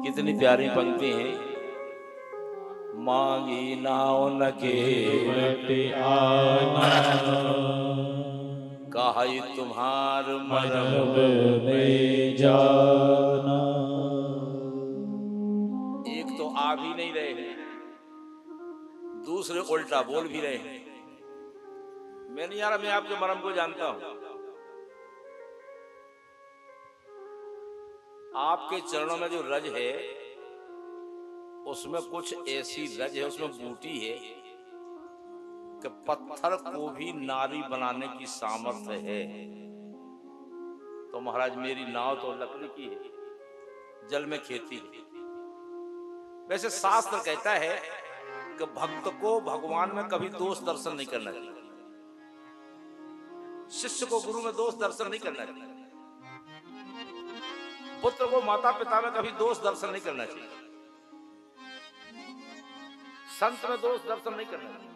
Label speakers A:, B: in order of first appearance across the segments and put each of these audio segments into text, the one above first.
A: कितनी प्यारी पंक्ति है। मांगी नाव न के
B: आना,
A: कहाई तुम्हार
B: मरब में जाना।
A: एक तो आ भी नहीं रहे हैं, दूसरे उल्टा बोल भी रहे हैं। मैं नहीं यार, मैं आपके मरम को जानता हूं। आपके चरणों में जो रज है उसमें कुछ ऐसी रज है, उसमें बूटी है कि पत्थर को भी नारी बनाने की सामर्थ्य है। तो महाराज मेरी नाव तो लकड़ी की है, जल में खेती है। वैसे शास्त्र कहता है कि भक्त को भगवान में कभी दोष दर्शन नहीं करना चाहिए, शिष्य को गुरु में दोष दर्शन नहीं करना चाहिए, पुत्र को माता पिता में कभी दोष दर्शन नहीं करना चाहिए, संत में दोष दर्शन नहीं करना चाहिए।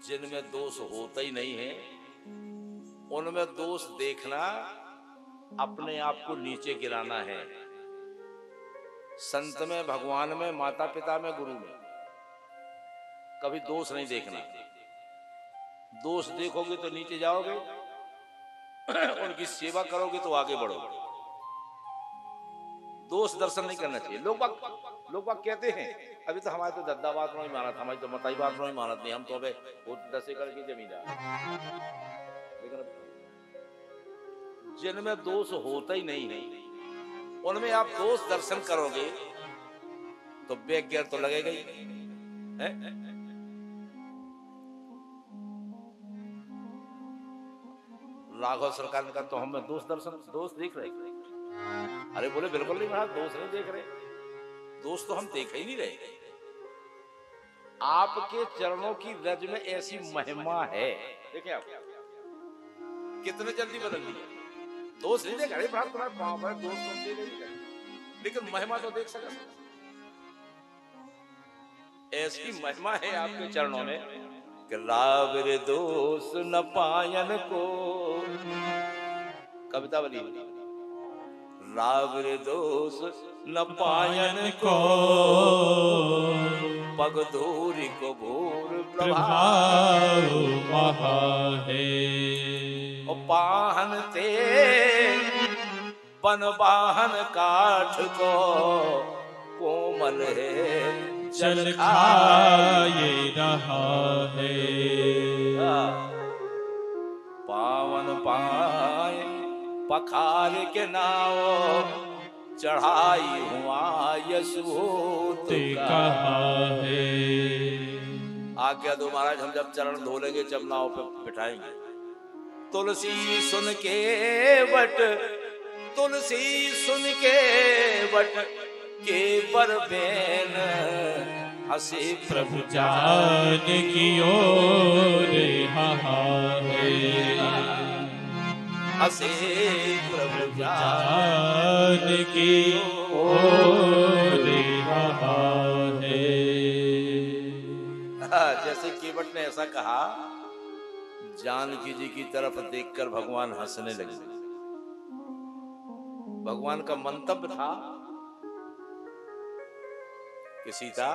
A: जिनमें दोष होता ही नहीं है उनमें दोष देखना अपने आप को नीचे गिराना है। संत में, भगवान में, माता पिता में, गुरु में कभी दोष नहीं देखना। दोष देखोगे तो नीचे जाओगे, उनकी सेवा करोगे तो आगे बढ़ोगे। दोष दर्शन नहीं करना चाहिए। लोग बाग कहते हैं अभी तो हमारे तो दद्दा बात नहीं मानत, हमारी तो मताई बात नहीं मानत नहीं, हम तो अबे वो 10 एकड़ की जमींदार। लेकिन जिनमें दोष होता ही नहीं है उनमें आप दोष दर्शन करोगे तो बेगैर तो लगेगा ही है? राघव सरकार ने कहा तो हमें दोष देख रहे। अरे बोले बिल्कुल नहीं महाराज, दोष नहीं देख रहे, दोष तो हम देख ही नहीं रहे। आपके चरणों की रज में ऐसी महिमा है, देखिए आप कितने जल्दी बदल दिया। दोष नहीं देख रहे महाराज, तुम्हारे पांव है दोष तो देख नहीं, लेकिन महिमा तो देख सकते। ऐसी महिमा है आपके चरणों में कि रावरे दोष न पायन को, कविता बनी, रावरे दोष न पायन को, पग धूरी को भूर प्रभाव
B: महा है।
A: पाहन ते बन बाहन काठ को, कोमल है
B: जल खाए रहा है।
A: पावन पाए पखार के नाव, चढ़ाई हुआ यशोत
B: कहा है।
A: आज्ञा दो महाराज, हम जब चरण धो लेंगे जब नाव पे बिठाएंगे। तुलसी सुन के वट, तुलसी सुन के वट के पर बेन, हसे
B: प्रभु जान की ओर है।
A: हसे प्रभु
B: जान की ओर है।
A: जैसे केवट ने ऐसा कहा, जानकी जी की तरफ देखकर भगवान हंसने लगे। भगवान का मंतव्य था कि सीता,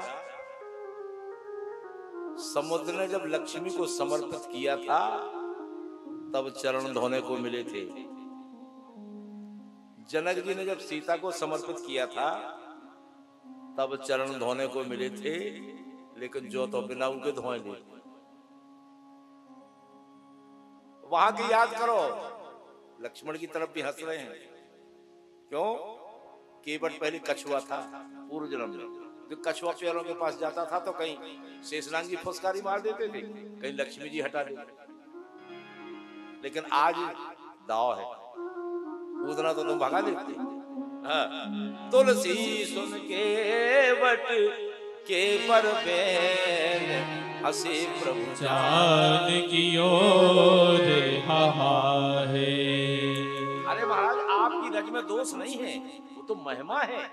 A: समुद्र ने जब लक्ष्मी को समर्पित किया था तब चरण धोने को मिले थे। जनक जी ने जब सीता को समर्पित किया था तब चरण धोने को मिले थे, लेकिन जो तो बिना उनके धोए नहीं। वहां की याद करो, लक्ष्मण की तरफ भी हंस रहे हैं। क्यों? केवट पहले कछुआ था पूर्व जन्म में, जो कछुआ पैरों के पास जाता था तो कहीं शेषनाग जी फुसकारी मार देते थे, कहीं लक्ष्मी जी हटा देते। लेकिन आज दाव है, कूदना तो तुम भगा देते। हाँ। तुलसी सुन के वट के पर बेन, हसे प्रभु
B: जान की ओर है।
A: अरे महाराज, आपकी रज में दोष नहीं है, वो तो महिमा है।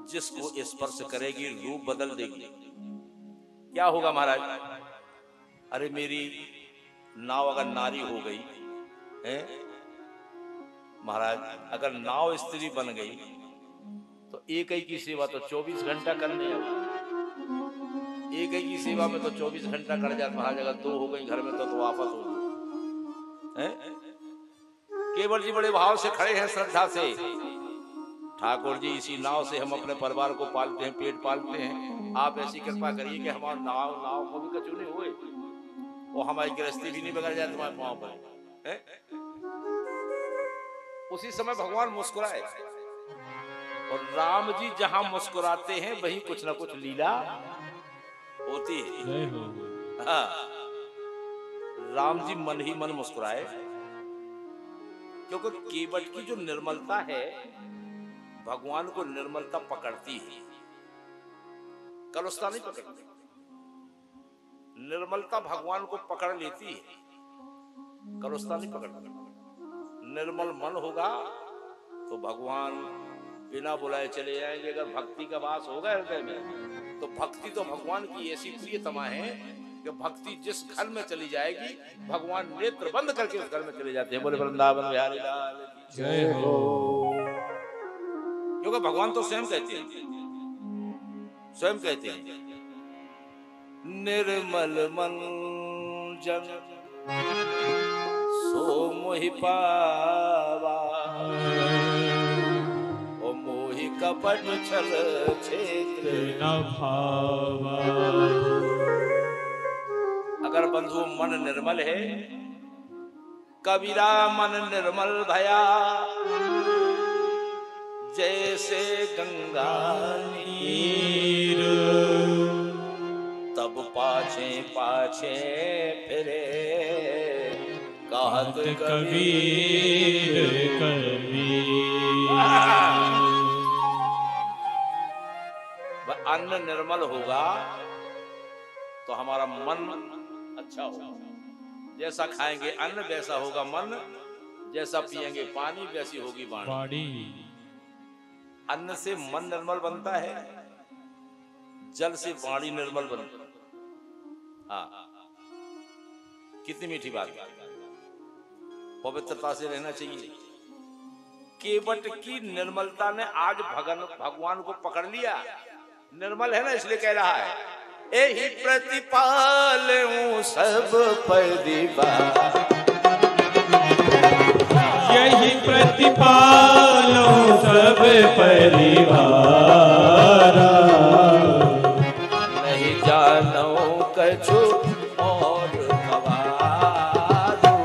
A: जिसको स्पर्श करेगी रूप बदल देगी। क्या होगा महाराज? अरे मेरी नाव अगर नारी हो गई है, महाराज अगर नाव स्त्री बन गई तो एक ही की सेवा तो 24 घंटा करने, एक ही की सेवा में तो 24 घंटा कर जाता महाराज। अगर 2 हो गई घर में तो आफत होगी। केवल जी बड़े भाव से खड़े हैं, श्रद्धा से, ठाकुर जी इसी नाव से हम अपने परिवार को पालते हैं, पेट पालते हैं। आप ऐसी कृपा करिए कि हमारे नाव को भी कचू नहीं हुए और हमारी गृहस्थी भी नहीं बिगड़ जाए तुम्हारे पाँव पर। उसी समय भगवान मुस्कुराए और राम जी जहां मुस्कुराते हैं वहीं कुछ ना कुछ लीला होती है। हाँ, राम जी मन ही मन मुस्कुराए, क्योंकि केवट की जो निर्मलता है भगवान को निर्मलता पकड़ती है, कलुषता नहीं पकड़ती। निर्मलता भगवान को पकड़ लेती है, कलुषता नहीं पकड़ती। निर्मल मन होगा तो भगवान बिना बुलाए चले जाएंगे। अगर भक्ति का वास होगा हृदय में तो भक्ति तो भगवान की ऐसी प्रियतमा है कि भक्ति जिस घर में चली जाएगी भगवान नेत्र बंद करके उस घर में चले जाते हैं। बोले वृंदावन बिहारी लाल की जय हो। क्योंकि भगवान तो स्वयं कहते हैं, स्वयं कहते हैं निर्मल मन जन सो मोहि पावा, ओ मोहि कपट छल क्षेत्र न भावा। अगर बंधु मन निर्मल है, कबीरा मन निर्मल भया, जैसे गंगा नीर, तब पाछे पाछे फिरे कहत कबीर कबीर। अन्न निर्मल होगा तो हमारा मन अच्छा होगा। जैसा खाएंगे अन्न वैसा होगा मन, जैसा पिएंगे पानी वैसी होगी वाणी। अन्न से मन निर्मल बनता है, जल से वाणी निर्मल बनती है। हाँ, कितनी मीठी बात है। पवित्रता से रहना चाहिए। केवट की निर्मलता ने आज भगवान को पकड़ लिया। निर्मल है ना, इसलिए कह रहा है एहि प्रतिपाल हूँ सब परिवार,
B: यही प्रतिपालो सब परिवार।
A: नहीं जानो कछु और गवारो,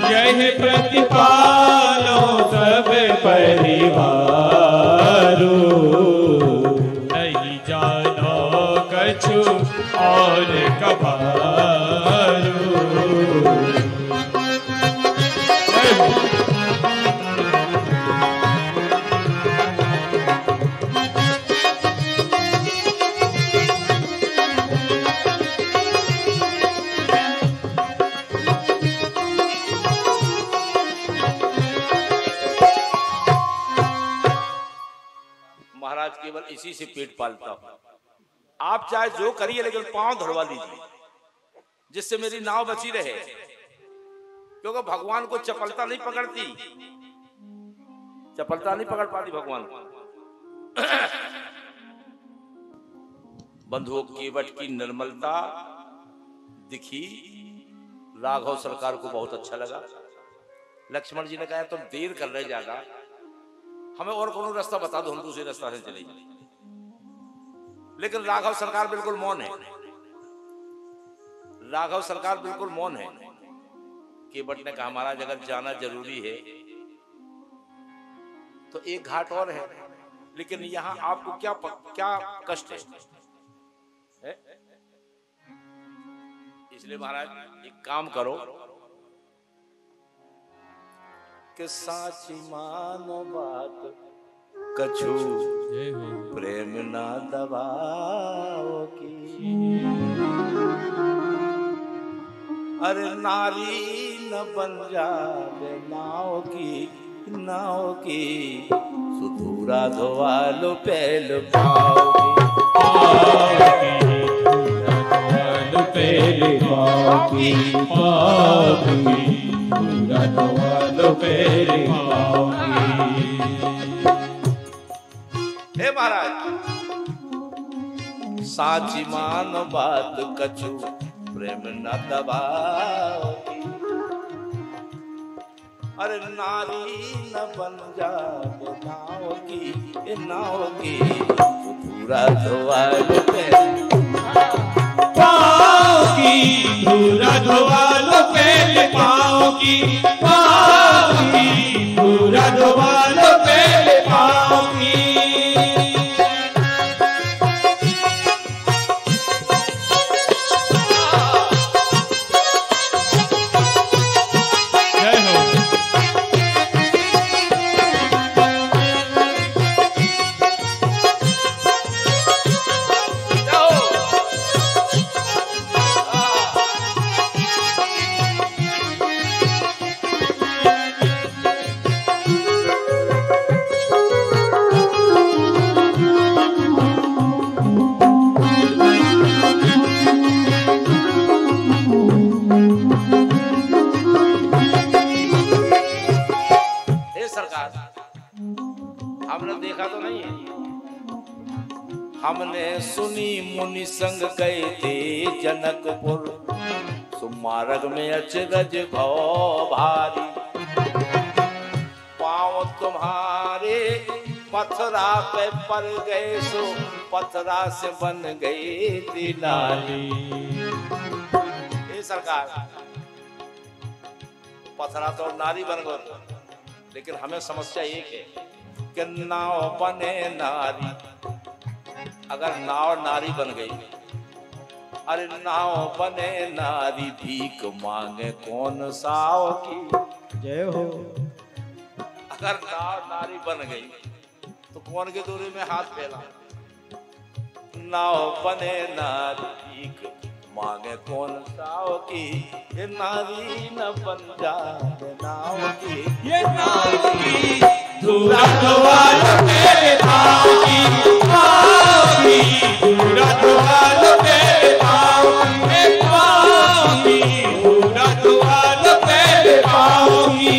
B: यही प्रतिपालो सब परिवार। नहीं जानो कछु और गवारो।
A: केवल इसी से पेट पालता हूं। आप चाहे जो करिए लेकिन पांव धड़वा लीजिए जिससे मेरी नाव बची रहे, क्योंकि भगवान को चपलता नहीं पकड़ती, चपलता नहीं पकड़ पाती भगवान को। बंधुओं, केवट की निर्मलता दिखी, राघव सरकार को बहुत अच्छा लगा। लक्ष्मण जी ने कहा तुम देर कर रहे ज्यादा, हमें और कोनो रास्ता बता दो, हम दूसरे रास्ता से चले जाए। लेकिन राघव सरकार बिल्कुल मौन है, राघव सरकार बिल्कुल मौन है। केवट ने कहा महाराज अगर जाना जरूरी है तो एक घाट और है, लेकिन यहां आपको क्या कष्ट है? इसलिए महाराज एक काम करो कि साची मानो बात कछु प्रेम ना दबाओ की। अरे नारी न बन जावे नाव की, सुधूरा धोवा लो पहल पाओ की।
B: धोवा लो पहले पाँव की।
A: हे महाराज, साची मान बात कछु प्रेम न दबाओ। अरे नारी न बन जा नाव की पूरा धोवा लो
B: पाँव की, पूरा धोवा लो पहले पाँव की, पाँव की, पूरा धोवा लो पहले पाँव की।
A: हमने देखा तो नहीं है, हमने सुनी मुनि संग गए थे जनकपुर, सुमारग में अचरज भव भारी, पाँव तुम्हारे पथरा पे पड़ गए, सो पथरा से बन गए थी नारी। ये सरकार, पथरा तो नारी बन गए, लेकिन हमें समस्या एक है कि नाव बने नारी। अगर नाव नारी बन गई, अरे नाव बने नारी, भीख मांगे कौन साव की।
B: जय हो।
A: अगर नाव नारी बन गई तो कौन की दूरी में हाथ फैला। नाव बने नारी, भीख मांगे कौन साव की। ये नारी न बन जाए नाव की,
B: ये नाव की धूरा धोवा लो तेरे पाँव की, पाँव की, धूरा धोवा लो तेरे पाँव की, धूरा धोवा लो तेरे पाँव की।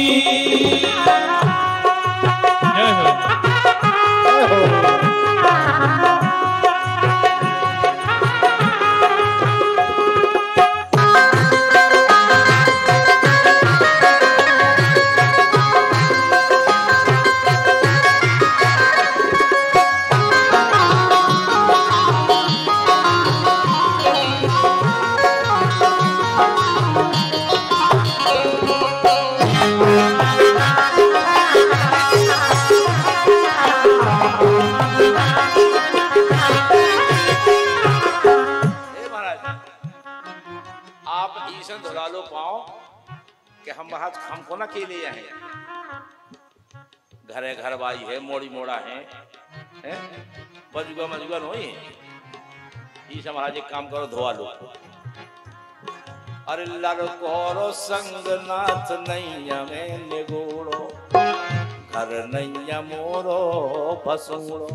A: हमको ना के लिए है, घरे घर बाई है, मोड़ी मोड़ा है, बजुगा मजुगा नहीं ईसा महाराज एक काम करो, धोवा लो। अरे लड़कोरो संग नाथ नैया में निगोड़ो, घर नैया मोरो बसूड़ो।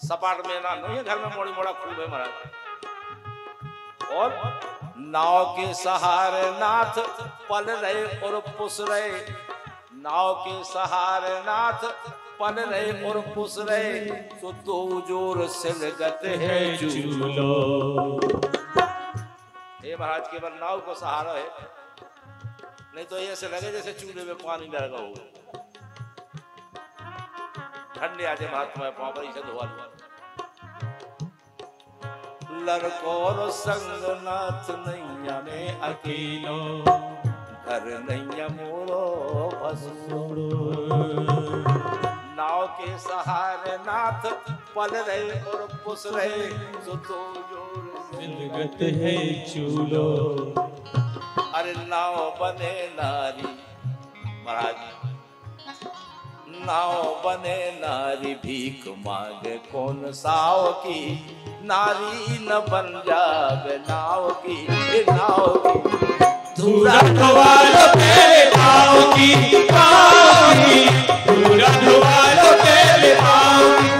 A: सपाट में ना नहीं है, घर में मोड़ी मोड़ा खूब है महाराज। और नाव के सहारे नाथ पल रहे और पुस रहे, नाव के सहारे नाथ पल रहे और पुस रहे, तो दो जोर सिलगत है चूलो। हे महाराज, केवल नाव को सहारा है, नहीं तो ऐसे लगे जैसे चूल्हे में पानी लगा हो। ठंडे आजे महाराज तुम्हारे पाँव पर इसे धोवा लो। लड़कोर संग नाथ नैया में अकेलो, घर नैया मोरो बसूड़ो। नाव के सहारे नाथ पल रहे और पुस रहे, तो दो जोर
B: सिलगत है चूलो।
A: अरे नाव बने नारी महाराज, नाव बने नारी, भीख मांगे कौन साव की। नारी न बन जावे नाव की, नाव की
B: धूरा धोवा लो तेरे पाँव की, पाँव की, धूरा धोवा लो तेरे पाँव की,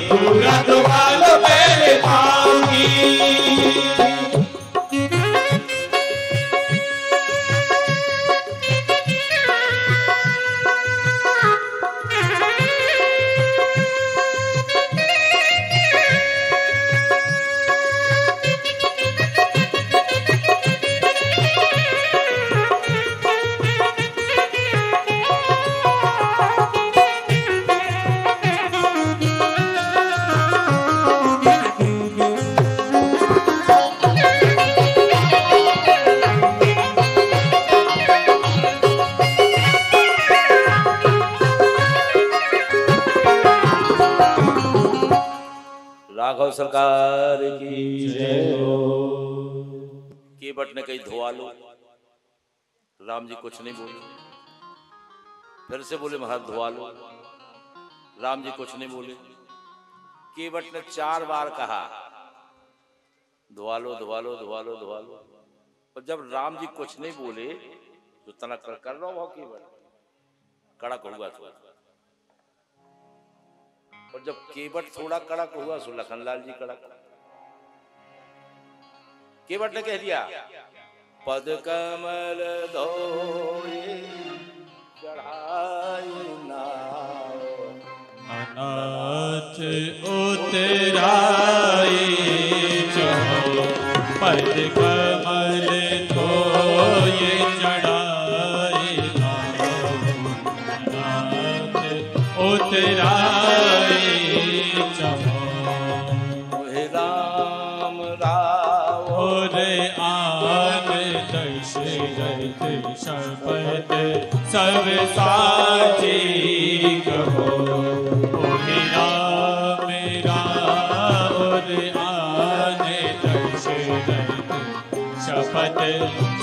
B: धूरा धोवा लो तेरे पाँव की।
A: सरकार की जय हो। केवट ने कही धोआ लो। राम जी कुछ नहीं बोले। फिर से बोले महाराज धोआ लो। राम जी कुछ नहीं बोले। केवट ने 4 बार कहा धोआ लो धोआ लो धोआ लो धोआ लो। और जब राम जी कुछ नहीं बोले तो तनक कर रहा हो केवट कड़क हुआ थोड़ा। और जब केवट थोड़ा कड़क हुआ सो लखनलाल जी कड़क। केवट ने कह दिया पद कमल धोए चढ़ाए नाव
B: अनाथ उतराए चढ़ो पद कमल धोए चढ़ाए नाव अनाथ उतराए चढ़ो
A: राम राव
B: और आन दशरथ शपथ सब साची कहो ओहि राम राव और आन दशरथ शपथ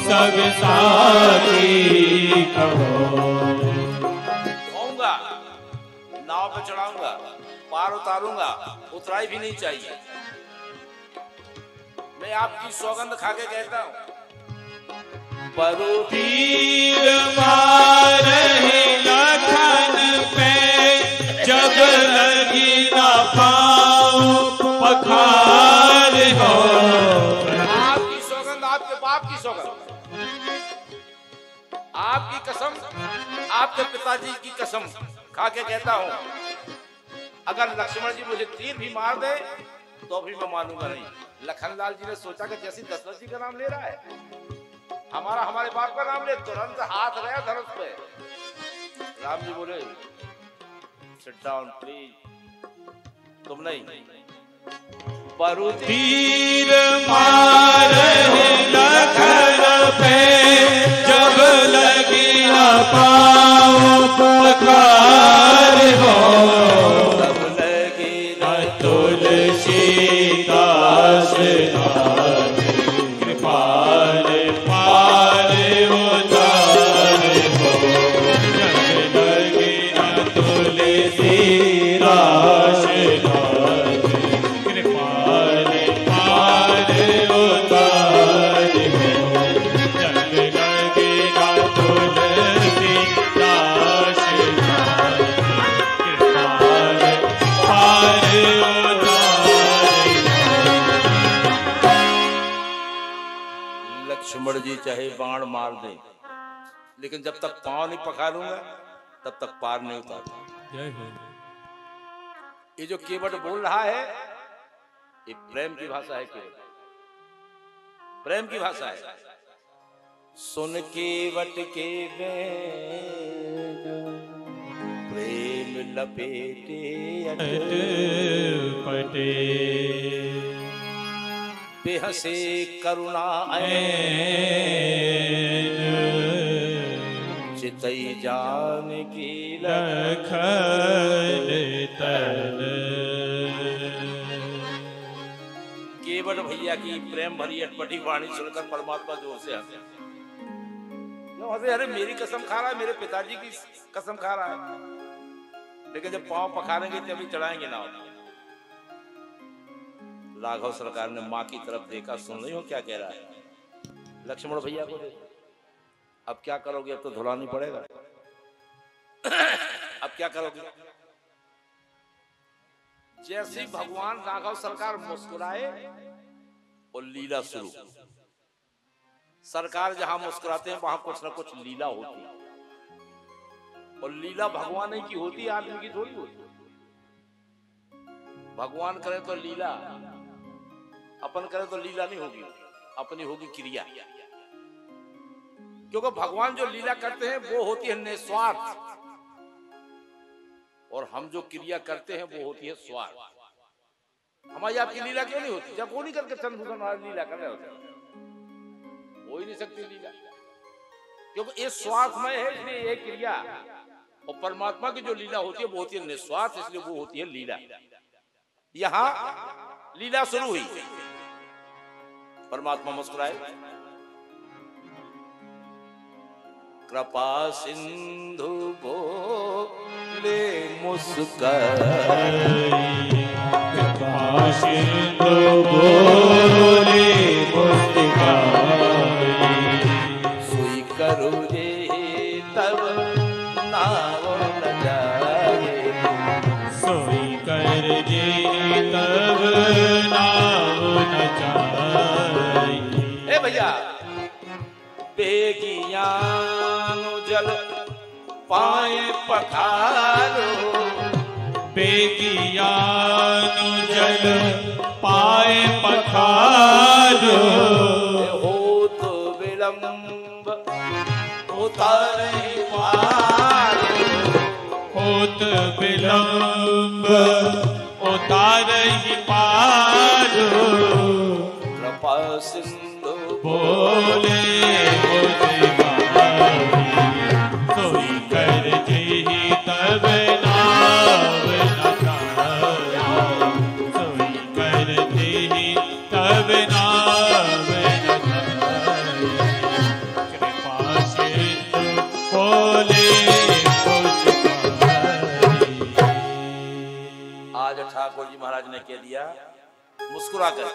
B: सब साची कहो।
A: आऊंगा नाव पे चढ़ाऊंगा पार उतारूंगा उतराई भी नहीं चाहिए। मैं आपकी सौगंध खा के कहता हूं परो
B: तीर मारहि लखन पे जब लगी न पाऊं पखार हो।
A: आपकी सौगंध आपके बाप की सौगंध आपकी कसम आपके पिताजी की कसम खा के कहता हूं अगर लक्ष्मण जी मुझे तीर भी मार दे तो भी मैं मानूंगा नहीं। लखनलाल जी ने सोचा कि जैसे दशरथ जी का नाम ले रहा है हमारे बाप का नाम ले तुरंत हाथ गया धनुष पे। राम जी बोले सिट डाउन प्लीज तुम नहीं परु
B: तीर मारहि लखन पे जब लगी न पाऊं पखार हो।
A: तब लगी न
B: तुलसी दास कृपाल पार उतार हो। जब लगी न तुलसी दास कृपाल पार उतार हो। जब लगी न तुलसी दास कृपाल पार
A: लक्ष्मण जी चाहे बाण मार दे लेकिन जब तक पांव नहीं पखारूंगा तब तक पार नहीं उतारूंगा।
B: जय हो।
A: ये जो केवट बोल रहा है ये प्रेम की भाषा है। केवट प्रेम की भाषा है। सुन केवट के प्रेम लपेटे
B: पटे
A: बेहसे करुणा चितई जान की
B: लखन तन।
A: केवट भैया की प्रेम भरी अटपटी वाणी सुनकर परमात्मा जोर से हंसे। अरे मेरी कसम खा रहा है मेरे पिताजी की कसम खा रहा है लेकिन जब पांव पखारेंगे तभी चढ़ाएंगे ना। राघव सरकार ने माँ की तरफ देखा सुन रही हो क्या कह रहा है। लक्ष्मण भैया को देखो अब क्या करोगे अब तो धुलानी पड़ेगा। अब क्या करोगे। जैसे ही भगवान राघव सरकार मुस्कुराए और लीला शुरू। सरकार जहां मुस्कुराते हैं वहां कुछ ना कुछ लीला होती है और लीला भगवान ही की होती है आदमी की थोड़ी होती। भगवान करे तो लीला अपन करे तो लीला नहीं होगी अपनी होगी क्रिया। क्योंकि भगवान जो लीला करते हैं वो होती है निस्वार्थ और हम जो क्रिया करते हैं वो होती है स्वार्थ। हमारी आपकी लीला क्यों नहीं होती जब वो नहीं करके चंद्रभूषण महाराज लीला कर रहे होते हो ही नहीं सकती लीला क्योंकि ये स्वार्थमय है इसलिए ये क्रिया। और परमात्मा की जो लीला होती है वो होती है निस्वार्थ इसलिए वो होती है लीला। यहाँ लीला शुरू हुई। परमात्मा मुस्कुराए, कृपा सिंधु बोले मुस्काई,
B: कृपा सिंधु बोले मुस्काई,
A: सोई करो रे तब नाव न जाए,
B: सोई कर जे तब नाव न जाए।
A: ए भैया, बेगियानु जल पाए पखारो,
B: बेगियानु जल पाए पखारो,
A: हो तो विलंब उतारे पार,
B: होत विलंब उतारहि पार,
A: कृपा सिंधु
B: बोले मुस्काई, सोई कर जेहि तब नाव न जाए, सोई कर जेहि तब नाव न जाए, कृपा सिंधु बोले मुस्काई।
A: आज ठाकुर जी महाराज ने कह दिया मुस्कुरा कर,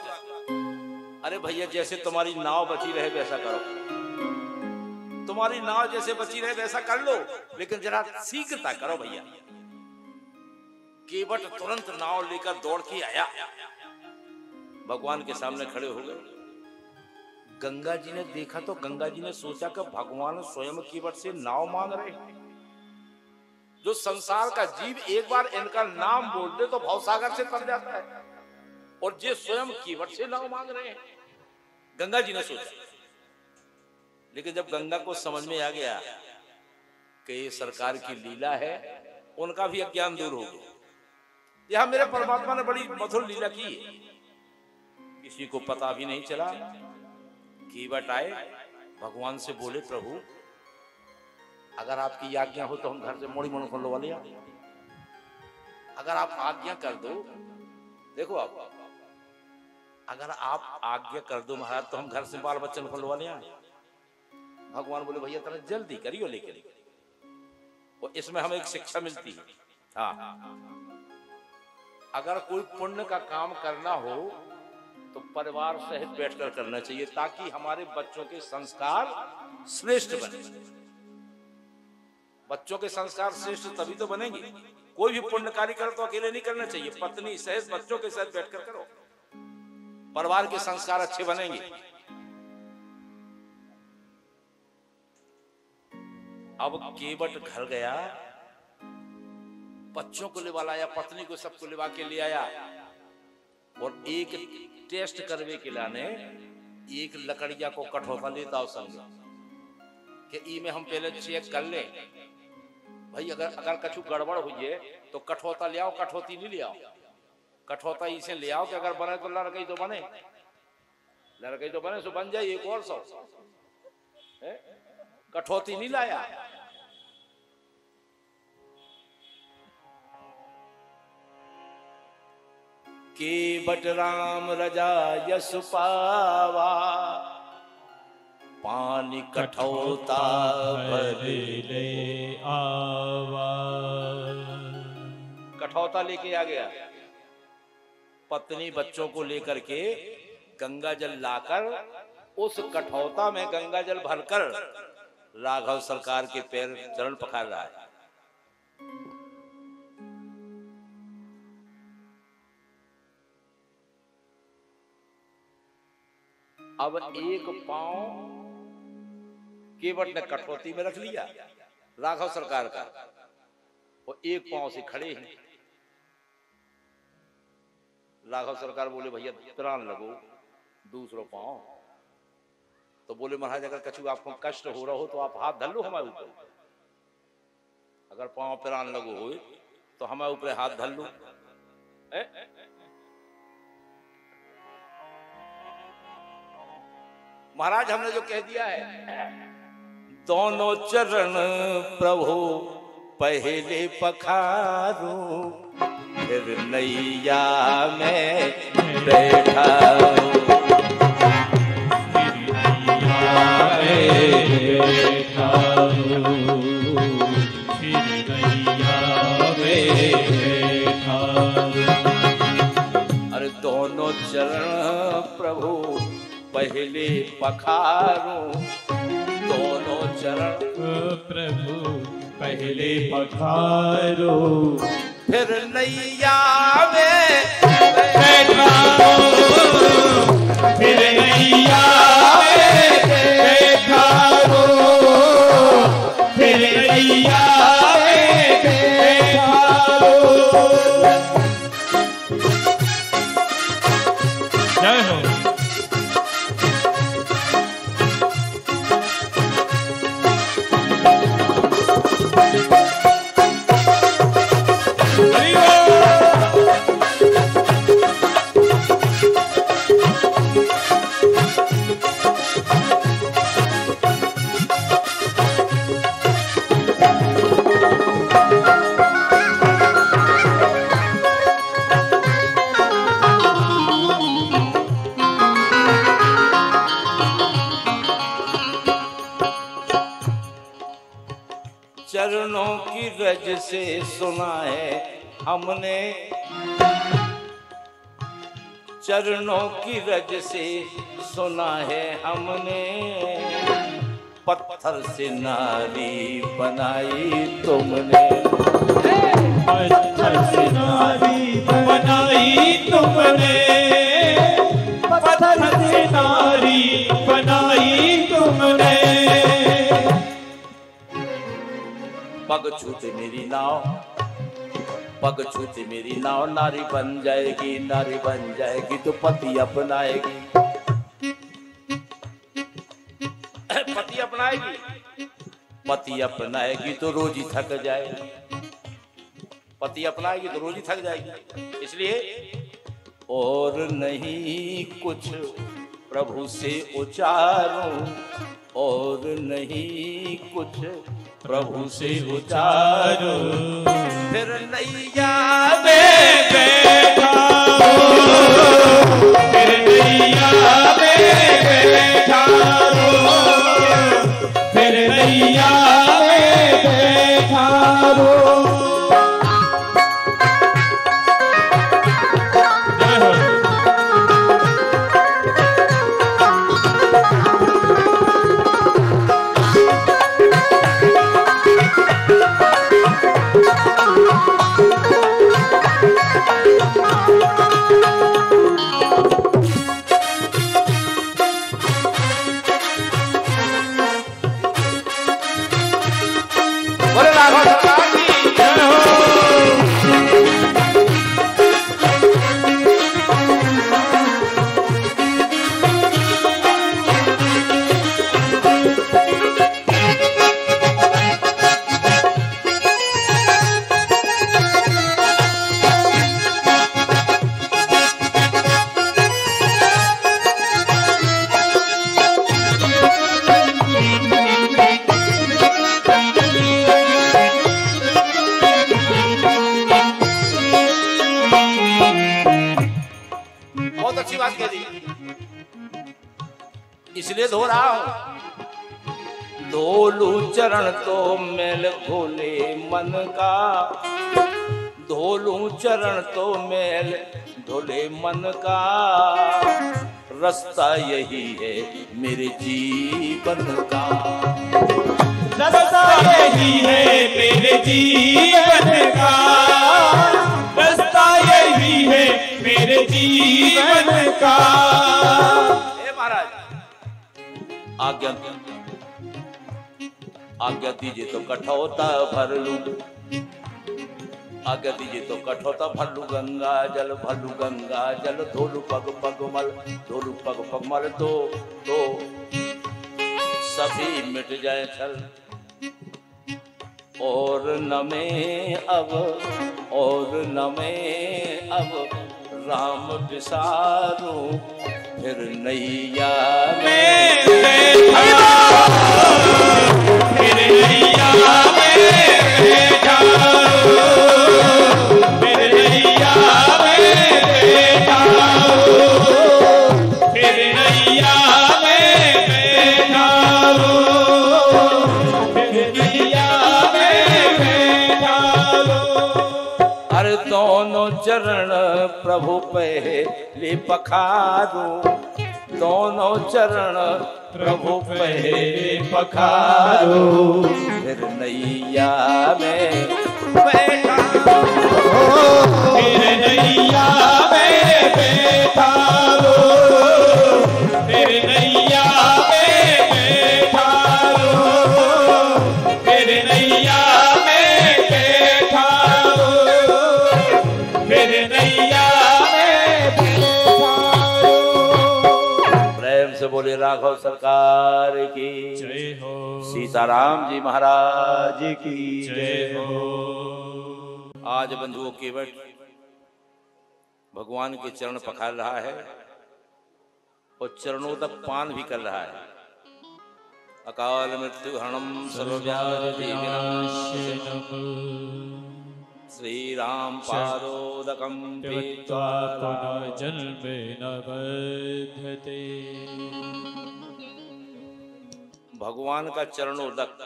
A: अरे भैया जैसे तुम्हारी नाव बची रहे वैसा करो, तुम्हारी नाव जैसे बची रहे वैसा कर लो, लेकिन जरा शीघ्रता करो भैया। केवट तुरंत नाव लेकर दौड़ के आया, भगवान के सामने खड़े हो गए। गंगा जी ने देखा तो गंगा जी ने सोचा कि भगवान स्वयं केवट से नाव मांग रहे हैं। जो संसार का जीव एक बार इनका नाम बोल दे तो भवसागर से तर जाता है, और जे स्वयं केवट से नाव मांग रहे हैं, गंगा जी ने सोचा। लेकिन जब गंगा को समझ में आ गया कि ये सरकार की लीला है, उनका भी अज्ञान दूर हो गया। यहां मेरे परमात्मा ने बड़ी मधुर लीला की है, किसी को पता भी नहीं चला। केवट आए, भगवान से बोले, प्रभु अगर आपकी आज्ञा हो तो हम घर से मोड़ी मोड़ खोलवा लिया, अगर आप आज्ञा कर दो, देखो आप, अगर आप आज्ञा कर दो महाराज तो हम घर से बाल बच्चन खुलवा लिया। भगवान बोले, भैया तेरा जल्दी करियो, लेकिन और इसमें हमें एक शिक्षा मिलती है। हाँ, अगर कोई पुण्य का काम करना हो तो परिवार सहित बैठकर करना चाहिए, ताकि हमारे बच्चों के संस्कार श्रेष्ठ बने। बच्चों के संस्कार श्रेष्ठ तभी तो बनेंगे। कोई भी पुण्य कार्य करो तो अकेले नहीं करना चाहिए, पत्नी सहित बच्चों के साथ बैठकर करो, परिवार के संस्कार अच्छे बनेंगे। अब केवट घर गया, बच्चों को लिवा लाया, पत्नी को सबको लिवा के ले आया, और एक टेस्ट करने के लाने एक लकड़िया को कठौता लेता समझो कि ई में हम पहले चेक कर ले भाई, अगर कछु गड़बड़ हुई है तो कठौता ले आओ, कठौती नहीं ले आओ, कठौता इसे ले आओ कि अगर बने तो लड़कई तो बने, लड़कई तो बने सो बन जाए एक और 100। कठौती नहीं लाया। केवट राम रजा यश पावा, पानी कठौता भर
B: ले आवा।
A: कठौता लेके आ गया, पत्नी बच्चों को लेकर के गंगा जल लाकर उस कठौता में गंगा जल भरकर राघव सरकार के पैर चरण पखार रहा है। अब एक पांव केवट ने कठौती में रख लिया राघव सरकार का, और एक पांव से खड़े हैं। राघव सरकार बोले, भैया त्राण लगो दूसरो पांव। तो बोले, महाराज अगर कछु आपको कष्ट हो रहा हो तो आप हाथ धर लो हमारे ऊपर, अगर पांव प्राण लगो हो तो हमारे ऊपर हाथ धर लो। महाराज हमने जो कह दिया है, दोनों चरण प्रभु पहले पखारूं, फिर नैया में बैठा अरे दोनों चरण प्रभु पहले पखारूं, दोनों चरण
B: प्रभु पहले पखारो,
A: फिर नैया में
B: बैठा फिर नैया में बैठा फिर नैया में बैठा जय हो।
A: चरणों की रज से सुना है हमने, चरणों की रज से सुना है हमने, पत्थर से नारी बनाई तुमने,
B: पत्थर से नारी बनाई तुमने, पत्थर से नारी बनाई तुमने,
A: पग छूते मेरी नाव, पग छूते मेरी नाव, नारी बन जाएगी, नारी बन जाएगी तो पति अपनाएगी, पति अपनाएगी, पति अपनाएगी तो रोजी थक जाएगी, पति अपनाएगी तो रोजी थक जाएगी। इसलिए और नहीं कुछ प्रभु से उचारूं, और नहीं कुछ प्रभु से उचारो, फिर नैया में बैठा,
B: फिर नैया में बैठा, फिर नैया में बैठा
A: इसलिए धो रहा हूं। धोलू चरण तो मैल घोले मन का, धोलू चरण तो मैल धोले मन का, रास्ता यही है मेरे जीवन का,
B: रास्ता यही है मेरे जीवन का, रास्ता यही है मेरे जीवन का।
A: महाराज आज्ञा दीजिए तो कठौता भर लूं, आज्ञा दीजिए तो कठौता भर लूं, गंगा जल भलू गंगा जल, धोलू पग पग मल, धोलू पग पग मल, तो सभी मिट जाए छल, और न में अब, और न में अब राम विसारूं, फिर नैया में बैठा,
B: फिर नैया में बैठा,
A: चरण प्रभु पहले पखारूं, दोनों चरण प्रभु पहले पखारूं, फिर नैया में बैठा,
B: फिर नैया में बैठा रो, फिर नैया में बैठा रो, फिर नैया में बैठा रो, फिर नैया में बैठा रो।
A: प्रेम से बोले राघव सरकार की
B: जय हो,
A: सीताराम जी महाराज की
B: जय हो।
A: आज बंधुओं केवट भगवान के चरण पखार रहा है और चरणों तक पान भी कर रहा है। अकाल मृत्यु हरणम सर्वव्याधि विनाशनम श्री राम पादोदकम पीत्वा
B: पुनः जन्मे न बध्यते।
A: भगवान का चरणोदक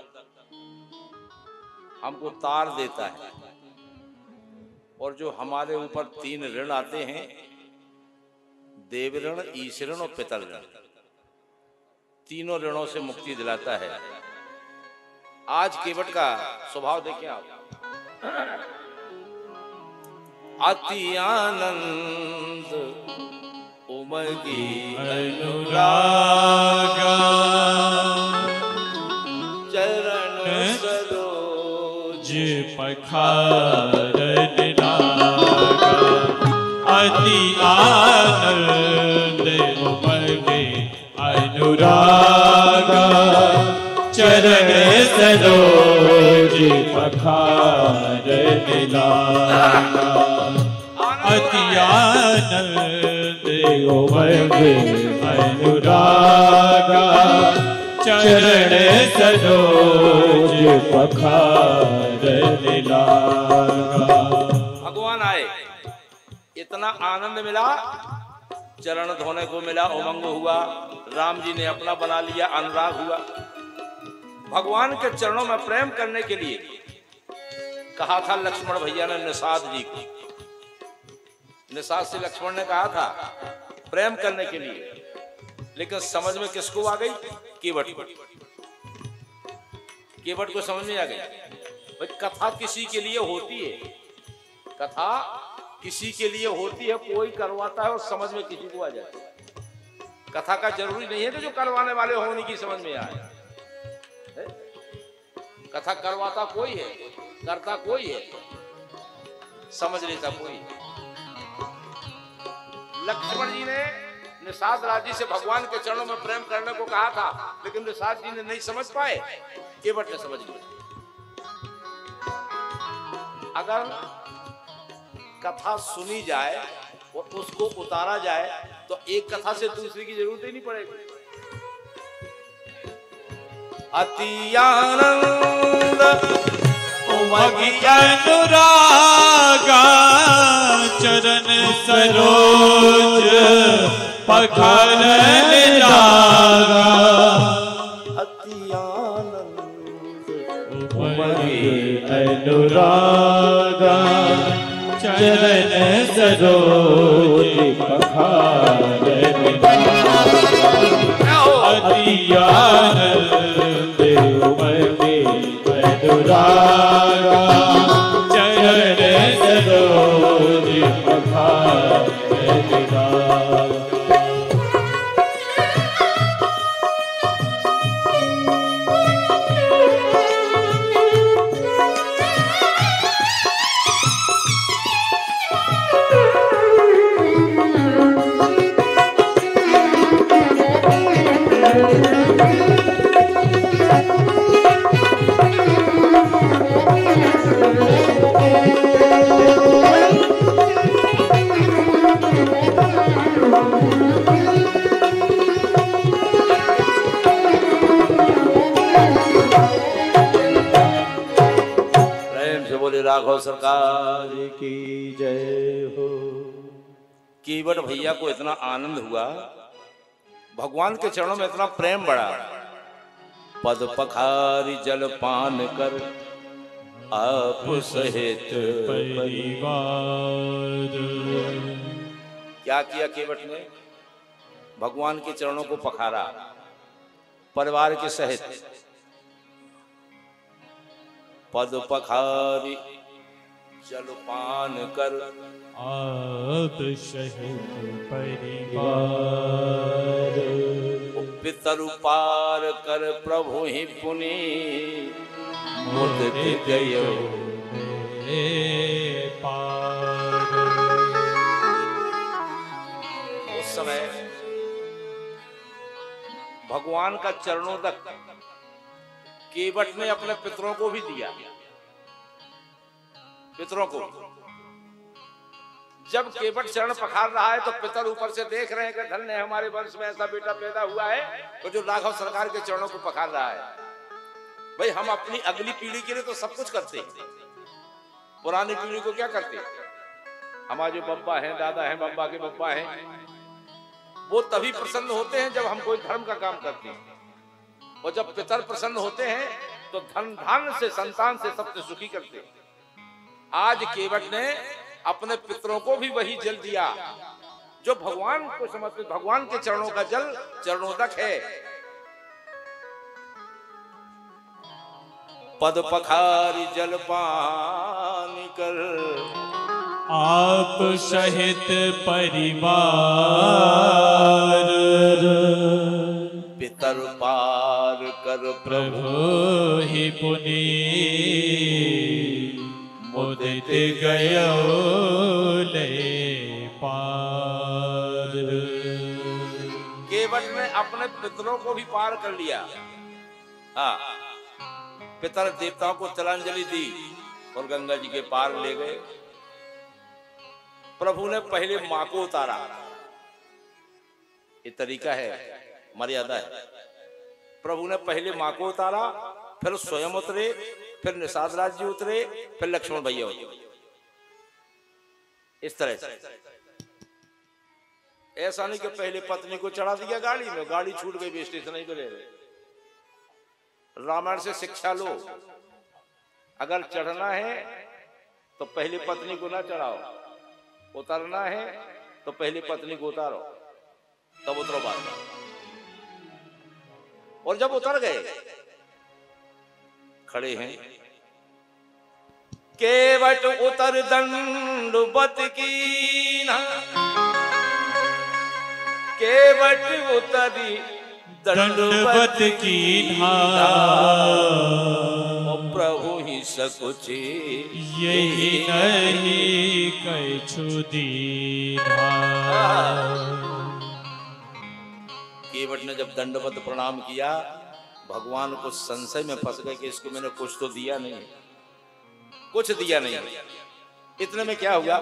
A: हमको तार देता है, और जो हमारे ऊपर 3 ऋण आते हैं, देव ऋण, ईश ऋण और पितर ऋण, तीनों ऋणों से मुक्ति दिलाता है। आज केवट का स्वभाव देखें आप, अति आनंद उमगी
B: अनुरागा,
A: चरण सरोज
B: पखारन लागा, अति आनंद उमगे अनुरागा, चरण सरोज पखारन लागा, अति आनंद उमगे अनुरागा, चरण सरोज पखारन लागा।
A: भगवान आए, इतना आनंद मिला, चरण धोने को मिला, उमंग हुआ, राम जी ने अपना बना लिया, अनुराग हुआ। भगवान के चरणों में प्रेम करने के लिए कहा था लक्ष्मण भैया ने निषाद जी को, निषाद से लक्ष्मण ने कहा था प्रेम करने के लिए, लेकिन समझ में किसको आ गई? केवट को। केवट को समझ में आ गई भाई कथा किसी के लिए होती है, कथा किसी के लिए होती है, कोई करवाता है और समझ में किसी को आ जाती है। कथा का जरूरी नहीं है कि जो करवाने वाले हो उन्हीं की समझ में आए। कथा करवाता कोई है, करता कोई है, समझ लेता कोई। लक्ष्मण जी ने निषाद राज जी से भगवान के चरणों में प्रेम करने को कहा था, लेकिन निषाद जी ने नहीं समझ पाए, केवट ने समझ लिया। अगर कथा सुनी जाए और उसको उतारा जाए तो एक कथा से दूसरी की जरूरत ही नहीं पड़ेगी। अति आनंद
B: उमगी अनुरागा, चरण सरोज पखारन लागा,
A: अति आनंद
B: उमगी अनुरागा, चरण सरोज पखारन लागा, अति आनंद उमगे अनुरागा, चरण सरोज पखारन लागा।
A: राघव सरकार
B: की जय हो।
A: केवट भैया को इतना आनंद हुआ, भगवान के चरणों में इतना प्रेम बढ़ा, पद पखारी जल पान कर आप सहित
B: परिवार।
A: क्या किया केवट ने? भगवान के चरणों को पखारा परिवार के सहित। पद पखारी जलपान कर
B: आप सहित परिवार।
A: पितर पार कर प्रभु ही पुनि मुद्दे गयो
B: पार।
A: उस समय भगवान का चरणों तक केवट ने अपने पितरों को भी दिया। पितरों को जब केवट चरण पखार रहा है तो पितर ऊपर से देख रहे हैं कि धन्य हमारे वंश में ऐसा बेटा पैदा हुआ है तो जो राघव सरकार के चरणों को पखार रहा है। भाई हम अपनी अगली पीढ़ी के लिए तो सब कुछ करते हैं, पुरानी पीढ़ी को क्या करते हैं? हमारे जो बब्बा हैं, दादा हैं, बब्बा के बब्बा हैं, वो तभी प्रसन्न होते हैं जब हम कोई धर्म का काम करते हैं। और जब पितर प्रसन्न होते हैं तो धन धान से संतान से सबसे सुखी करते हैं। आज केवट ने अपने पितरों को भी वही जल दिया जो भगवान को समर्पित, भगवान के चरणों का जल चरणोदक है। पद पखारी जलपान कर
B: आप सहित परिवार।
A: पितर पार कर
B: प्रभु ही पुनि मुदित गयो ले पार।
A: केवट ने अपने पितरों को भी पार कर लिया। हाँ, पितर देवताओं को तिलांजलि दी और गंगा जी के पार ले गए। प्रभु ने पहले मां को उतारा, ये तरीका है, मर्यादा है। प्रभु ने पहले मां को उतारा, फिर स्वयं उतरे, फिर निषाद राज जी उतरे, फिर लक्ष्मण भैया उतरे। इस तरह से ऐसा नहीं कि पहले पत्नी को चढ़ा दिया गाड़ी में, गाड़ी छूट गई स्टेशन ही पे ले गए। रामायण से शिक्षा लो, अगर चढ़ना है तो पहले पत्नी को ना चढ़ाओ, उतरना है तो पहले पत्नी को उतारो तब उतरो बाद में। और जब उतर गए खड़े हैं, केवट उतर दंडवत कीन्हा, केवट उतरी
B: दंडवत कीन्हा।
A: प्रभु ही सकुच
B: यही नहीं कछु दीन्हा।
A: केवट ने जब दंडवत प्रणाम किया, भगवान को संशय में फंस गए कि इसको मैंने कुछ तो दिया नहीं, कुछ दिया नहीं। इतने में क्या हुआ?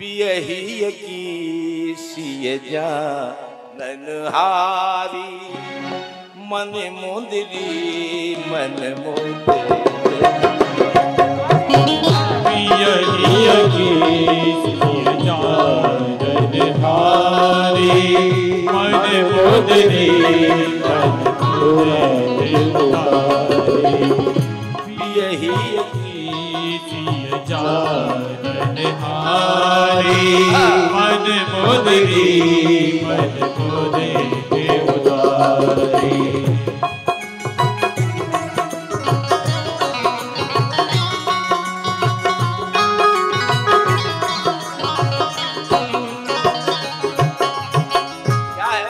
A: पियहि की सिय जाननहारी, मन मुंदरी मन मोदे।
B: पियहि की सिय जाननहारी, मन मुंदरी मन मोदे।
A: पियहि
B: जाननहारी, मन मुंदरी मन मोदे उदारी।
A: क्या है?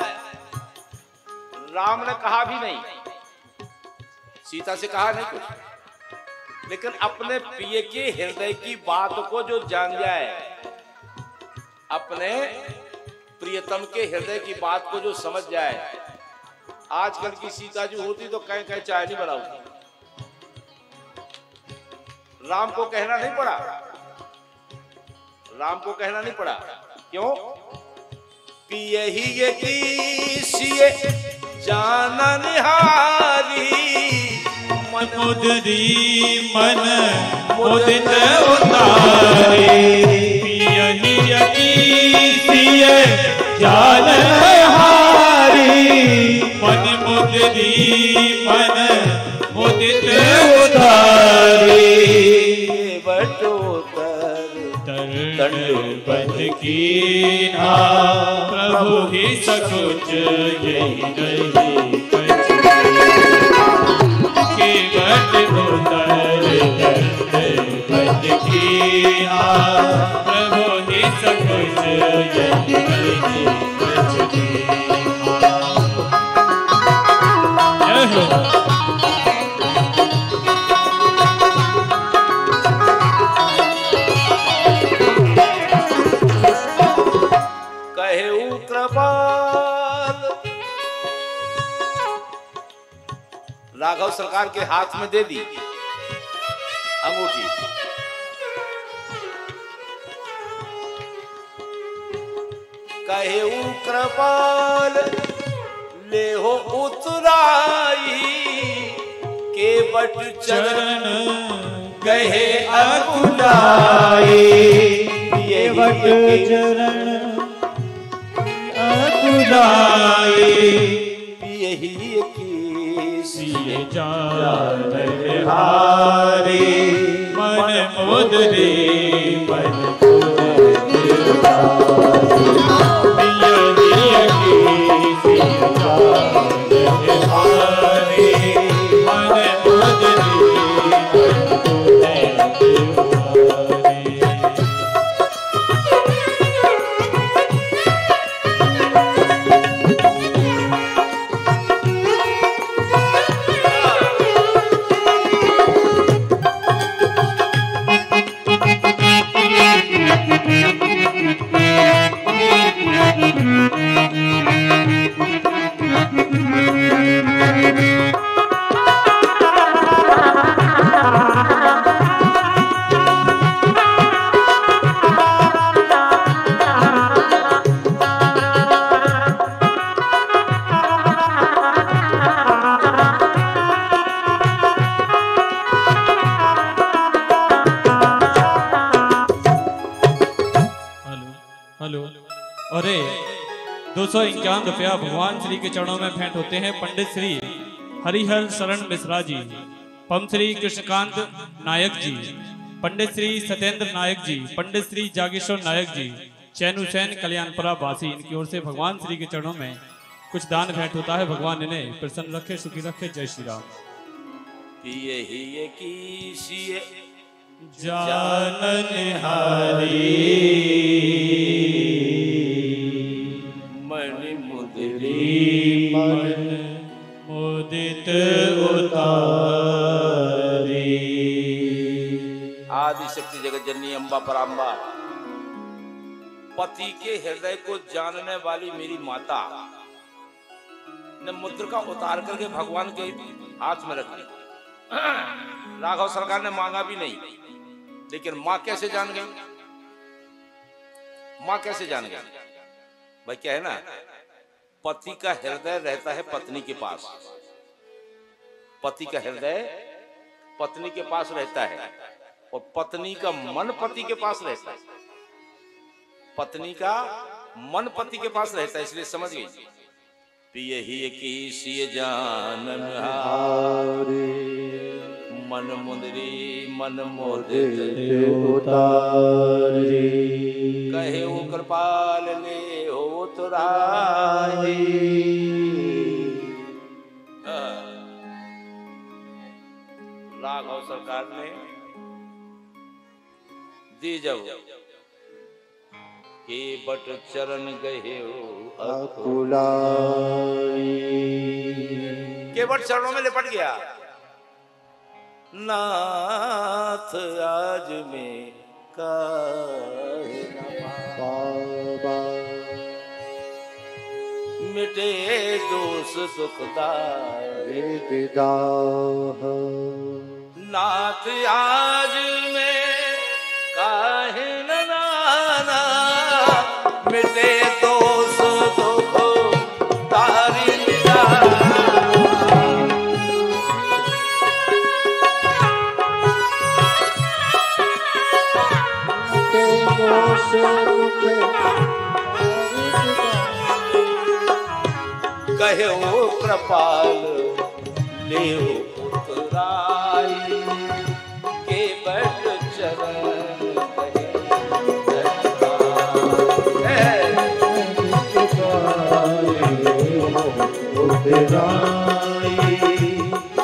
A: राम ने कहा भी नहीं, सीता से कहा नहीं कुछ, लेकिन अपने प्रिय के हृदय की बात को जो जान जाए, अपने प्रियतम के हृदय की बात को जो समझ जाए। आजकल की सीता जो होती तो कहीं कहीं चाय नहीं बनाती, राम को कहना नहीं पड़ा, राम को कहना नहीं पड़ा। क्यों? पियहि की सिय जाननहारी,
B: मुदरी मन मुदित उतारे। पियहि की सिय जाननहारी, मन मुदरी मन मुदित उतारे। दंडवत कीन्हा, प्रभु ही सकुच यही नहीं केवट उतर दंडवत कीन्हा, प्रभु ही सकुच यही नहीं
A: राघव सरकार के हाथ में दे दी अंगूठी। कहे कृपाल ले हो उतराई, केवट चरण कहे अकुलाई,
B: केवट चरण अकुलाई,
A: यही
B: जान हारे मन मुदरे मन
C: अरे 251 रुपया भगवान श्री के चरणों में भेंट होते हैं पंडित श्री हरिहर शरण मिश्रा जी, पम श्री कृष्णकांत नायक जी, पंडित श्री सत्येंद्र नायक जी, पंडित श्री जागेश्वर नायक जी, चैन हुसैन कल्याणपुरा वासी। इनकी ओर से भगवान श्री के चरणों में कुछ दान भेंट होता है। भगवान इन्हें प्रसन्न रखे, सुखी रखे। जय श्री राम।
B: जानन हारी मन मुदरी मन मुदित उतारी।
A: आदि शक्ति जगत जननी अम्बा पराम्बा, पति के हृदय को जानने वाली मेरी माता ने मुद्रिका उतार करके भगवान के हाथ में रख दी। राघव सरकार ने मांगा भी नहीं, लेकिन मां कैसे जान गई? मां कैसे जान गई? भाई क्या है ना, पति का हृदय रहता है पत्नी के पास, पति का हृदय पत्नी के पास रहता है और पत्नी का मन पति के पास रहता है, पत्नी का मन पति के पास रहता है। इसलिए समझ गई, पिय ही की सिय जानन हारे मन मुंदरी मन मोदित
B: उतारी।
A: कहे वो कृपाल ले हो तुराई। राघव सरकार ने दी जब के बट चरण गए
B: अकुलाई।
A: केवट चरणों में लिपट गया। नाथ आज में
B: बाबा
A: मिटे दोष सुखदारे
B: विदाह।
A: नाथ आज में काहे न नाना, मिटे दोष दुख तारी विदाह। कहे वो कृपाल ले उतराई, के बट चरण
B: बदराई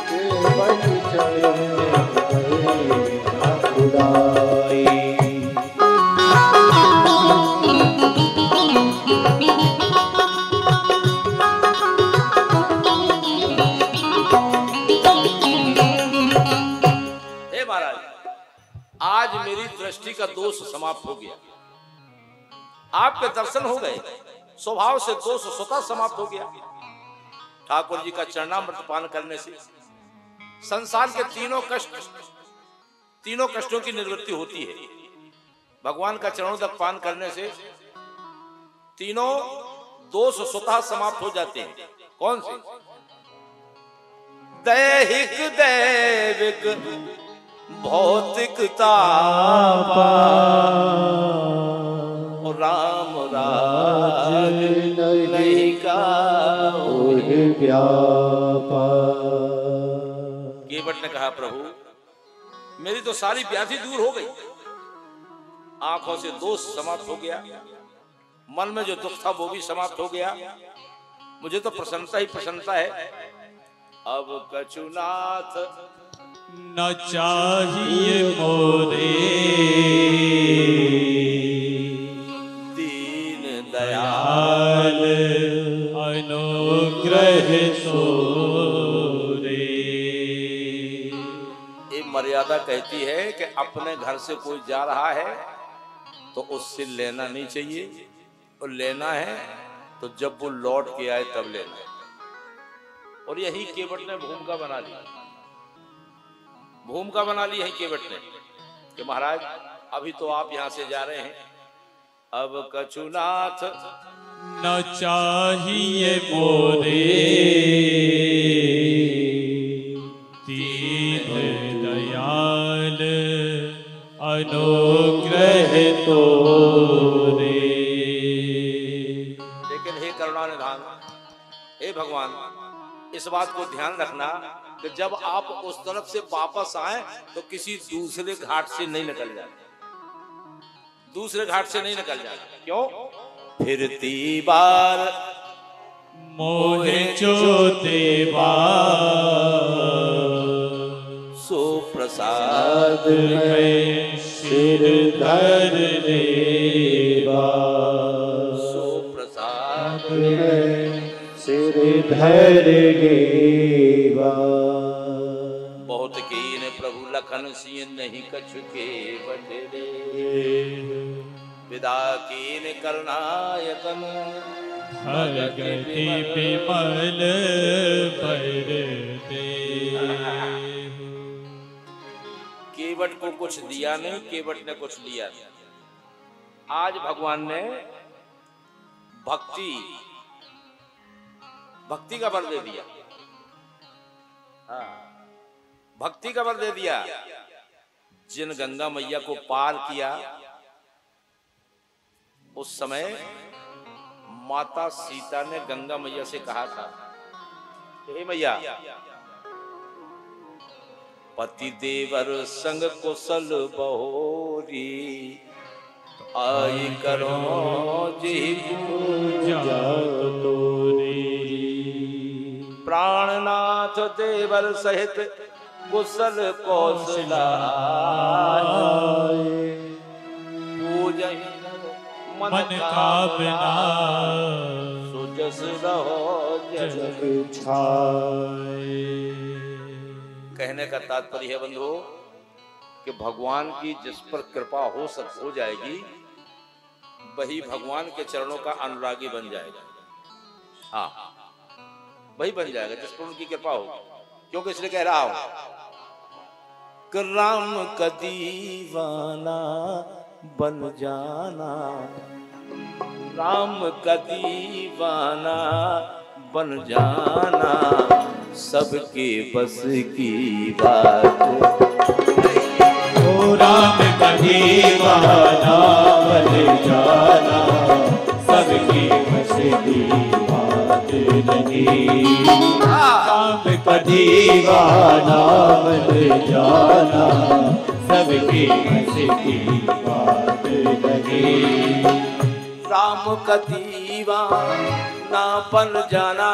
B: केवल चरण खुदाई।
A: आज मेरी दृष्टि का दोष समाप्त हो गया, आपके दर्शन हो गए, स्वभाव से दोष स्वतः समाप्त हो गया। ठाकुर जी का चरणामृत पान करने से संसार के तीनों कष्टों की निवृत्ति होती है। भगवान का चरणोदक पान करने से तीनों दोष स्वतः समाप्त हो जाते हैं। कौन से? दैहिक दैविक भौतिक तापा और राम राज नहीं का
B: व्यापा।
A: केवट ने कहा, प्रभु मेरी तो सारी व्याधि दूर हो गई, आंखों से दोष समाप्त हो गया, मन में जो दुख था वो भी समाप्त हो गया, मुझे तो प्रसन्नता ही प्रसन्नता है। अब कछुनाथ
C: न चाहिए मोरे
A: दीन दयाल
C: अनुग्रह सोरे।
A: ये मर्यादा कहती है कि अपने घर से कोई जा रहा है तो उससे लेना नहीं चाहिए, और लेना है तो जब वो लौट के आए तब लेना है। और यही केवट ने भूमिका बना ली, भूमिका बना ली है केवट ने कि महाराज अभी तो आप यहां से जा रहे हैं, अब कछुनाथ
C: न चाहिए मोरे दीन दयाल अनुग्रह तोरे।
A: लेकिन हे करुणानिधान, हे भगवान, इस बात को ध्यान रखना कि जब आप उस तरफ से वापस आए तो किसी दूसरे घाट से नहीं निकल जाए, दूसरे घाट से नहीं निकल जाए। क्यों? फिरती बार
C: मोहे जो देवा
A: सो प्रसाद
C: है सिर धर लेवा,
A: सो प्रसाद
B: सिर धर गेवा।
A: बहुत कीन प्रभु लखन सिंह नहीं कछु के बदले, विदा कीन करनायकन
C: भगति विमल पर दे।
A: केवट को कुछ दिया नहीं, केवट ने कुछ लिया नहीं। आज भगवान ने भक्ति का वर दे दिया, हाँ, भक्ति का वर दे दिया। जिन गंगा मैया को पार किया उस समय माता सीता ने गंगा मैया से कहा था, हे मैया, पति देवर संग कुशल बहोरी, आई करो जी
C: पूजा तोरी।
A: प्राणनाथ देवर सहित कुशल कौशला, पूजन मन का बिना सुजस रहो जग
B: छाए।
A: कहने का तात्पर्य है बंधु कि भगवान की जिस पर कृपा हो जाएगी वही भगवान के चरणों का अनुरागी बन जाएगा। हाँ, वही बन जाएगा जिस पर उनकी कृपा हो। क्योंकि इसलिए कह रहा हूं कि राम का दीवाना बन जाना, राम का दीवाना बन जाना, सबके बस की बात।
B: ओ राम का दीवाना बन जाना, सबके बस की बात नहीं। राम का दीवाना बन जाना, सबके बस की बात नहीं।
A: राम का दीवाना बन जाना,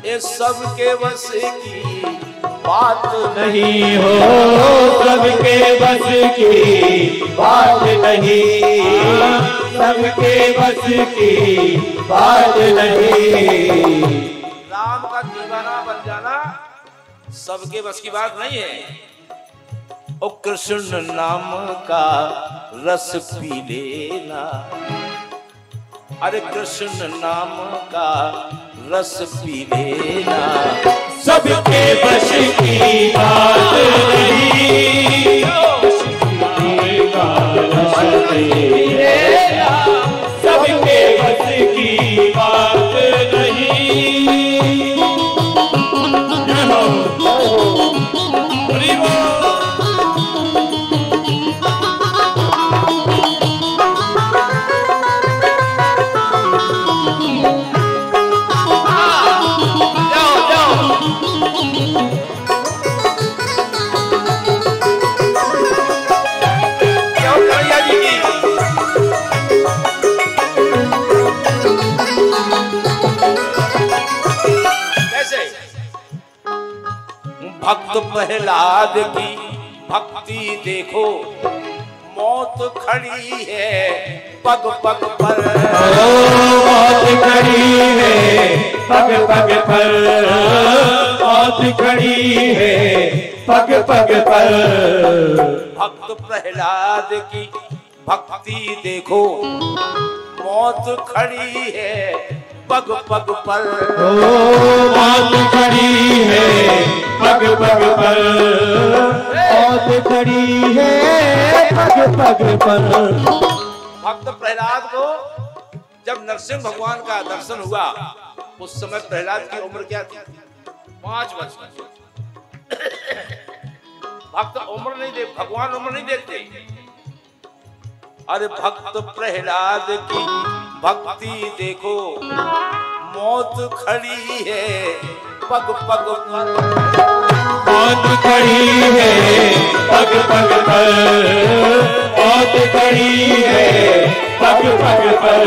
A: ये सबके बस की बात
B: नहीं हो, सबके बस की बात नहीं, सबके बस की बात नहीं।
A: राम का दीवाना बन जाना सबके बस की बात नहीं है। ओ कृष्ण नाम का रस पी लेना, अरे कृष्ण नाम का रस पी लेना,
B: सबके बस की बात नहीं, सबके बस की बात नहीं।
A: भक्त प्रहलाद की भक्ति देखो, मौत खड़ी है पग पग पर,
B: मौत खड़ी है पग पग पर, मौत खड़ी है पग पग पर।
A: भक्त प्रहलाद की भक्ति देखो, मौत खड़ी है पग पग पर,
B: मौत खड़ी है पग पग पर, मौत खड़ी है पग पग पर।
A: भक्त प्रहलाद को जब नरसिंह भगवान का दर्शन हुआ, उस समय प्रहलाद की उम्र क्या थी? 5 वर्ष। भक्त उम्र नहीं देख, भगवान उम्र नहीं देखते। अरे भक्त प्रहलाद की भक्ति देखो, मौत खड़ी है पग पग पर,
B: मौत खड़ी है पग पग पर, मौत खड़ी है पग पग पर।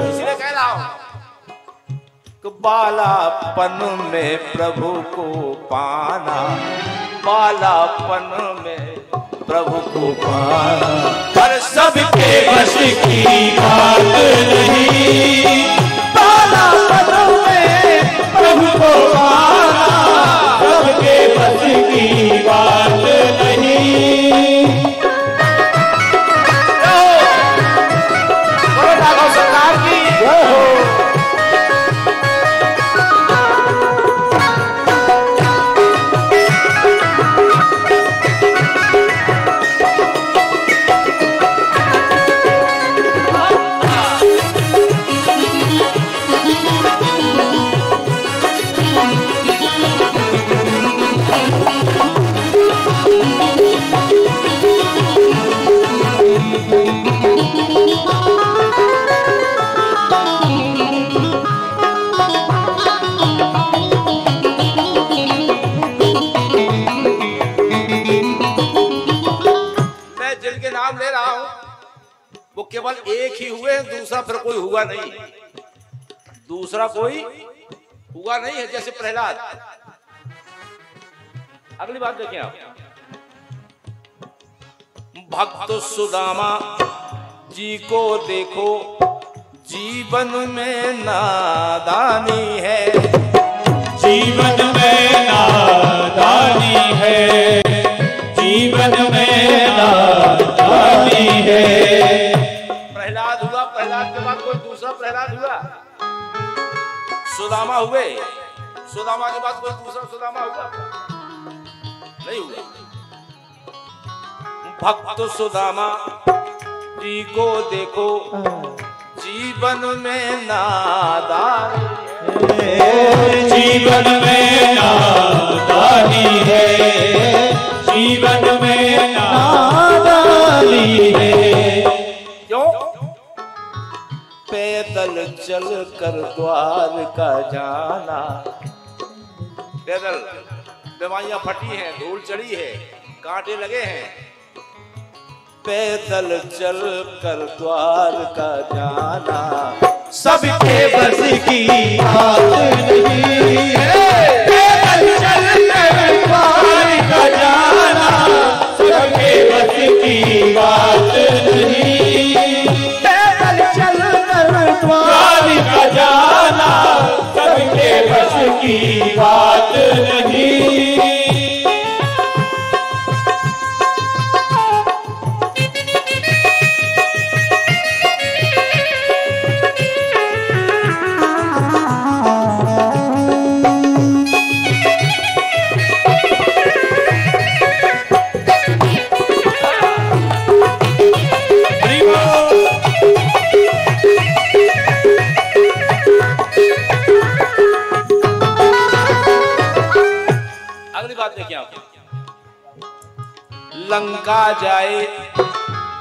A: इसलिए कह रहा हूं कि बालापन में प्रभु को पाना, बालापन में प्रभु को पाना,
B: पर सबके बस की बात नहीं, बालापन में प्रभु को पाना, सबके बस की बात नहीं।
A: बोलो राघव सरकार की जय हो। वो केवल एक ही हुए, दूसरा फिर कोई हुआ नहीं, दूसरा कोई हुआ नहीं है। जैसे प्रहलाद, अगली बात देखें आप, भक्त सुदामा जी को देखो, जीवन में नादानी है,
B: जीवन में नादानी है, जीवन में नादानी है।
A: प्रहलाद हुआ, प्रहलाद के बाद कोई दूसरा प्रहलाद हुआ, सुदामा हुए, सुदामा के बाद कोई दूसरा सुदामा हुआ नहीं हुआ। भक्त सुदामा जी को देखो, जीवन में नादानी है,
B: जीवन में नादानी है, जीवन में नादानी है।
A: क्यों? पैदल चल कर द्वार का जाना, पैदल बीमारियां फटी हैं, धूल चढ़ी है, कांटे लगे हैं, पैदल चल कर द्वार का जाना,
B: सबके बस की बात नहीं। पैदल चलकर द्वार का जाना सबके बस की बात नहीं। पैदल चलकर द्वार का जाना सबके बस की बात नहीं।
A: लंका जाए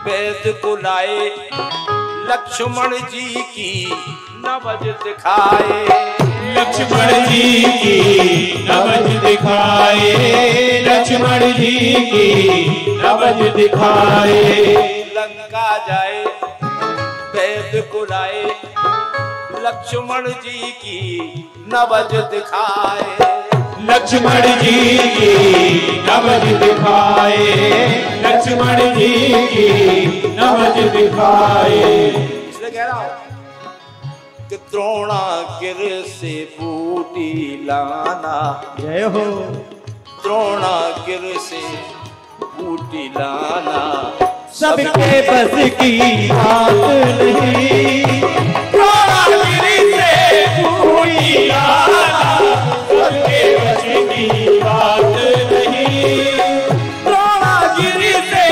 A: वेद को लाए लक्ष्मण जी की नवज दिखाए।
B: लक्ष्मण जी की नवज दिखाए। लक्ष्मण जी की नवज दिखाए।
A: लंका जाए वेद को लाए लक्ष्मण जी की नवज दिखाए।
B: लक्ष्मण जी की नवज दिखाए। लक्ष्मण जी की नवज दिखाए।
A: इसलिए कह रहा हूं कि द्रोणागिर से बूटी लाना।
B: जय हो।
A: द्रोणागिर से बूटी लाना
B: सबके बस की बात नहीं। द्रोणागिर से बूटी लाना सबके बस की बात नहीं। द्रोणागिरी से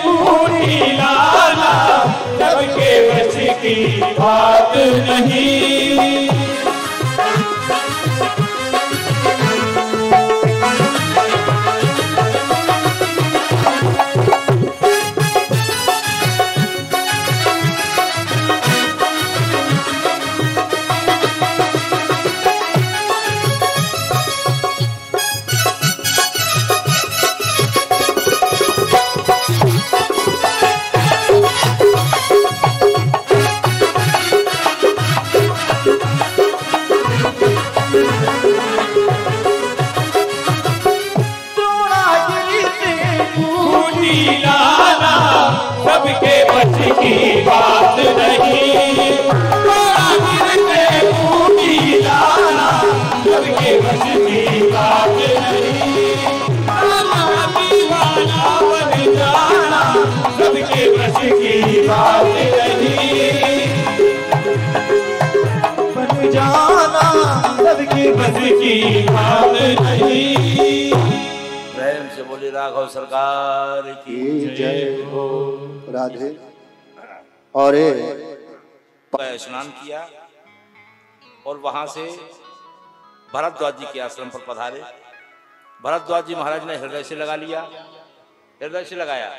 B: बूटी लाना सबके बस की बात नहीं। सबके बस की बात नहीं। द्रोणागिर से बूटी लाना सबके बस की बात नहीं। दीवाना बन जाना सबके बस की बात नहीं। बन जाना सबके बस की बात नहीं।
A: प्रेम से बोली राघव सरकार की
D: जय हो। राधे। और
A: स्नान किया और वहां से भरद्वाज जी के आश्रम पर पधारे। भरद्वाज जी महाराज ने हृदय से लगा लिया। हृदय से लगाया।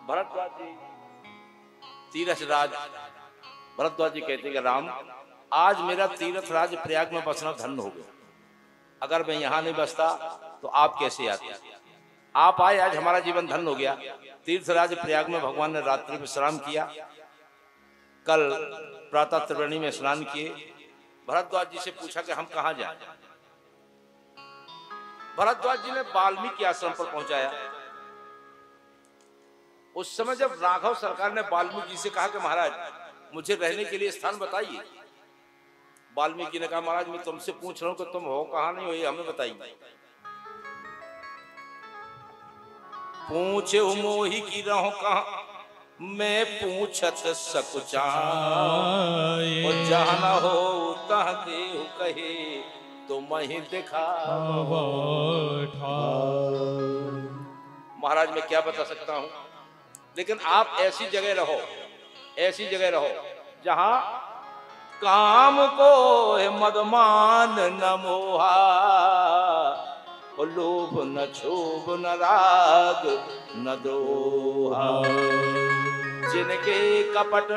A: भरद्वाज जी तीरथ राज। भरद्वाज जी कहते कि राम आज मेरा तीर्थ राज प्रयाग में बसना धन्य हो गया। अगर मैं यहां नहीं बसता तो आप कैसे आते। आप आए आज हमारा जीवन धन्य हो गया। तीर्थराज प्रयाग में भगवान ने रात्रि में विश्राम किया। कल प्रातः त्रिवेणी में स्नान किए। भरद्वाज जी से पूछा कि हम कहां जाएं। भरद्वाज जी ने वाल्मीकि आश्रम पर पहुंचाया। उस समय जब राघव सरकार ने वाल्मीकि जी से कहा कि महाराज मुझे रहने के लिए स्थान बताइए। वाल्मीकि ने कहा महाराज मैं तुमसे पूछ रहा हूं कि तुम हो कहां नहीं हो ये हमें बताइए। पूछे मोही की रहो कहां मैं पूछत सकुचा। और जहां न हो तह देहु कहे तो मही दिखा। महाराज मैं क्या बता सकता हूं लेकिन आप ऐसी जगह रहो। ऐसी जगह रहो जहां काम को है मदमान न मोहा। लोभ न क्षोभ न राग न दोहा। जिनके कपट